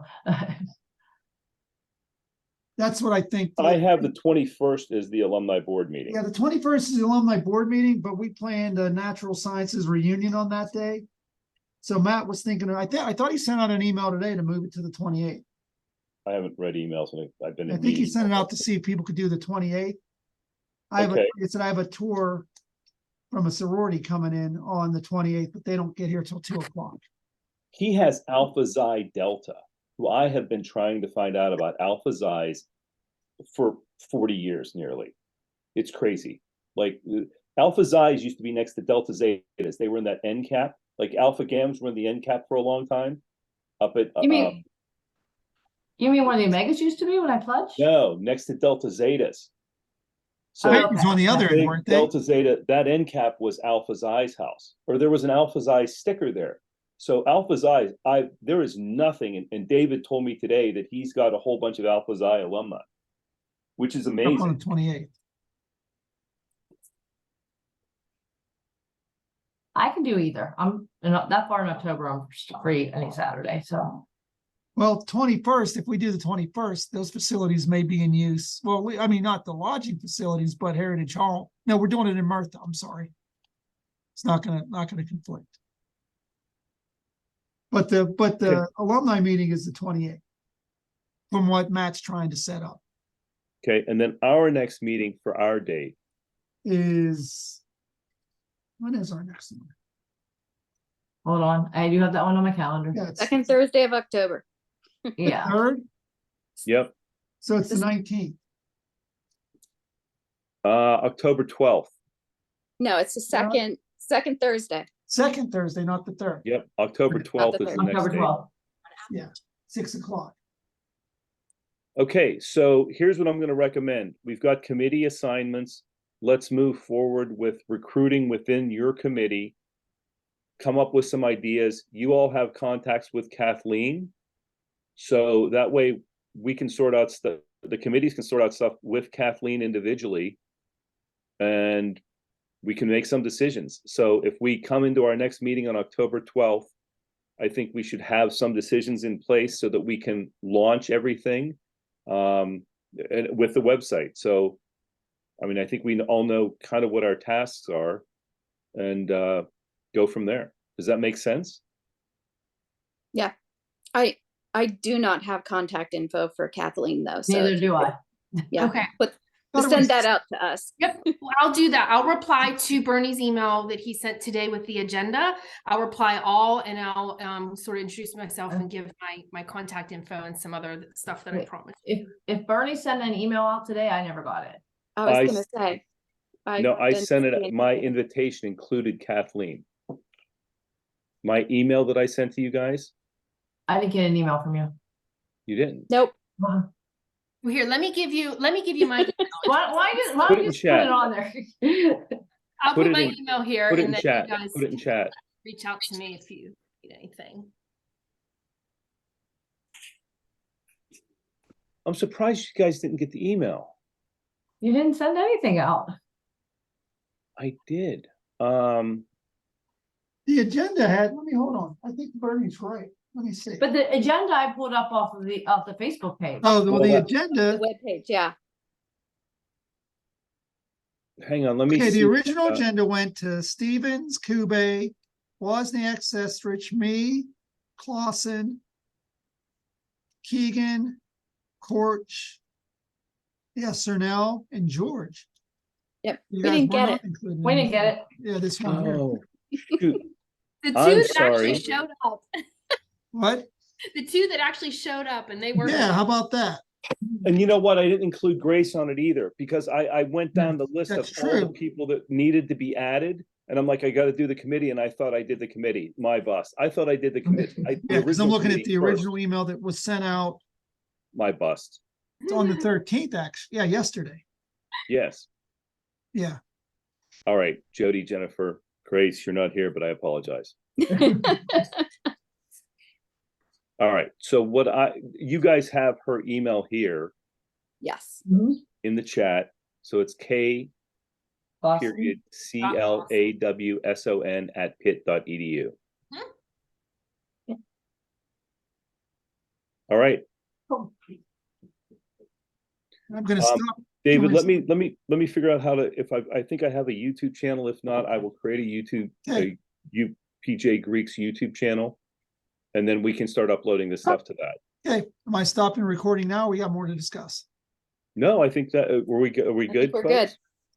That's what I think. I have the 21st as the alumni board meeting. Yeah, the 21st is the alumni board meeting, but we planned a natural sciences reunion on that day. So Matt was thinking, I thought he sent out an email today to move it to the 28th. I haven't read emails, and I've been I in think he meetings. sent it out to see if people could do the 28th. Okay. It said I have a tour from a sorority coming in on the 28th, but they don't get here till 2:00. He has Alpha Xi Delta, who I have been trying to find out about Alpha Xi's for 40 years nearly. It's crazy. Like Alpha Xi's used to be next to Delta Zetas. They were in that end cap. Like Alpha Gams were in the end cap for a long time. Up at You mean where the Omegas used to be when I pledged? no, next to Delta Zetas. So Oh, Titans on the other end, big weren't they? Delta Zeta, that end cap was Alpha Xi's house, or there was an Alpha Xi sticker there. So Alpha Xi, there is nothing, and David told me today that he's got a whole bunch of Alpha Xi alumni, which is Up on amazing. the 28th. I can do either. I'm not that far in October. I'm free any Saturday, so. Well, 21st, if we do the 21st, those facilities may be in use. Well, not the lodging facilities, but Heritage Hall. No, we're doing it in Murtha. I'm sorry. It's not gonna conflict. But the Okay. alumni meeting is the 28th. From what Matt's trying to set up Okay, and then our next meeting for our date, is, when is our next one? Hold on. I do have that one on my calendar. Yeah, it's Second Thursday of October. Yeah. third, yep, so it's the This- 19th. October 12th. No, it's the Yeah. second Thursday. Second Thursday, not the third. Yep, October Not 12th the is the third. next October date. 12th. Yeah, 6:00. Okay, so here's what I'm going to recommend. We've got committee assignments. Let's move forward with recruiting within your committee. Come up with some ideas. You all have contacts with Kathleen. So that way we can sort out stuff. The committees can sort out stuff with Kathleen individually. And we can make some decisions. So if we come into our next meeting on October 12th, I think we should have some decisions in place so that we can launch everything with the website. So, I mean, I think we all know kind of what our tasks are and go from there. Does that make sense? Yeah. I do not have contact info for Kathleen though. So Neither if do you I. could- Yeah. Okay. But Thought it send was- that out to us. Yep, well, I'll do that. I'll reply to Bernie's email that he sent today with the agenda. I'll reply all and I'll sort of introduce myself and give my contact info and some other stuff that I Wait. promised. If Bernie sent an email out today, I never got it. I was I gonna s- say. No, I didn't sent see it, my anything. invitation included Kathleen. My email that I sent to you guys, I didn't get an email from you. you didn't. Nope. Uh-huh. Well, here, let me give you my email. Why Put don't it you in just put chat. it on there? I'll Put put it my in- email here Put it and in then chat, you guys put it in chat. reach out to me if you need anything. I'm surprised you guys didn't get the email. You didn't send anything out. I did. The agenda had, let me hold on. I think Bernie's right. Let me see. But the agenda I pulled up off the Facebook page. Oh, well, Well, the that- The agenda, webpage, yeah. Hang on, let me okay, see. the original uh, agenda went to Stevens, Kube, Wozniak, Sestrich, me, Clausen, Keegan, Korch, yeah, Cernel, and George. Yep. You We guys didn't were get not it. included We in didn't get it. Yeah, this one here. Oh, shoot. The two I'm that actually sorry. showed up, What? the two that actually showed up and they were. Yeah, how about that? And you know what? I didn't include Grace on it either because I went down the list of That's all the true. people that needed to be added. And I'm like, I got to do the committee. And I thought I did the committee. My bust. I thought I did the committee. Yeah, because I'm looking at the original email that was sent out My bust. it's on the 13th, actually. Yeah, yesterday. Yes. Yeah. All right. Jody, Jennifer, Grace, you're not here, but I apologize. All right. So you guys have her email here Yes. Mhm. in the chat. So it's K Boston. period CLAWSON@pitt.edu. Mhm. All right. I'm gonna Um, stop. David, Joyce. let me figure out how to, I think I have a YouTube channel. If not, I will create a YouTube, Okay. PJ Greek's YouTube channel. And then we can start uploading this stuff to that. Okay, am I stopping recording now? We got more to discuss. No, I think that, are we I good? think we're good. folks?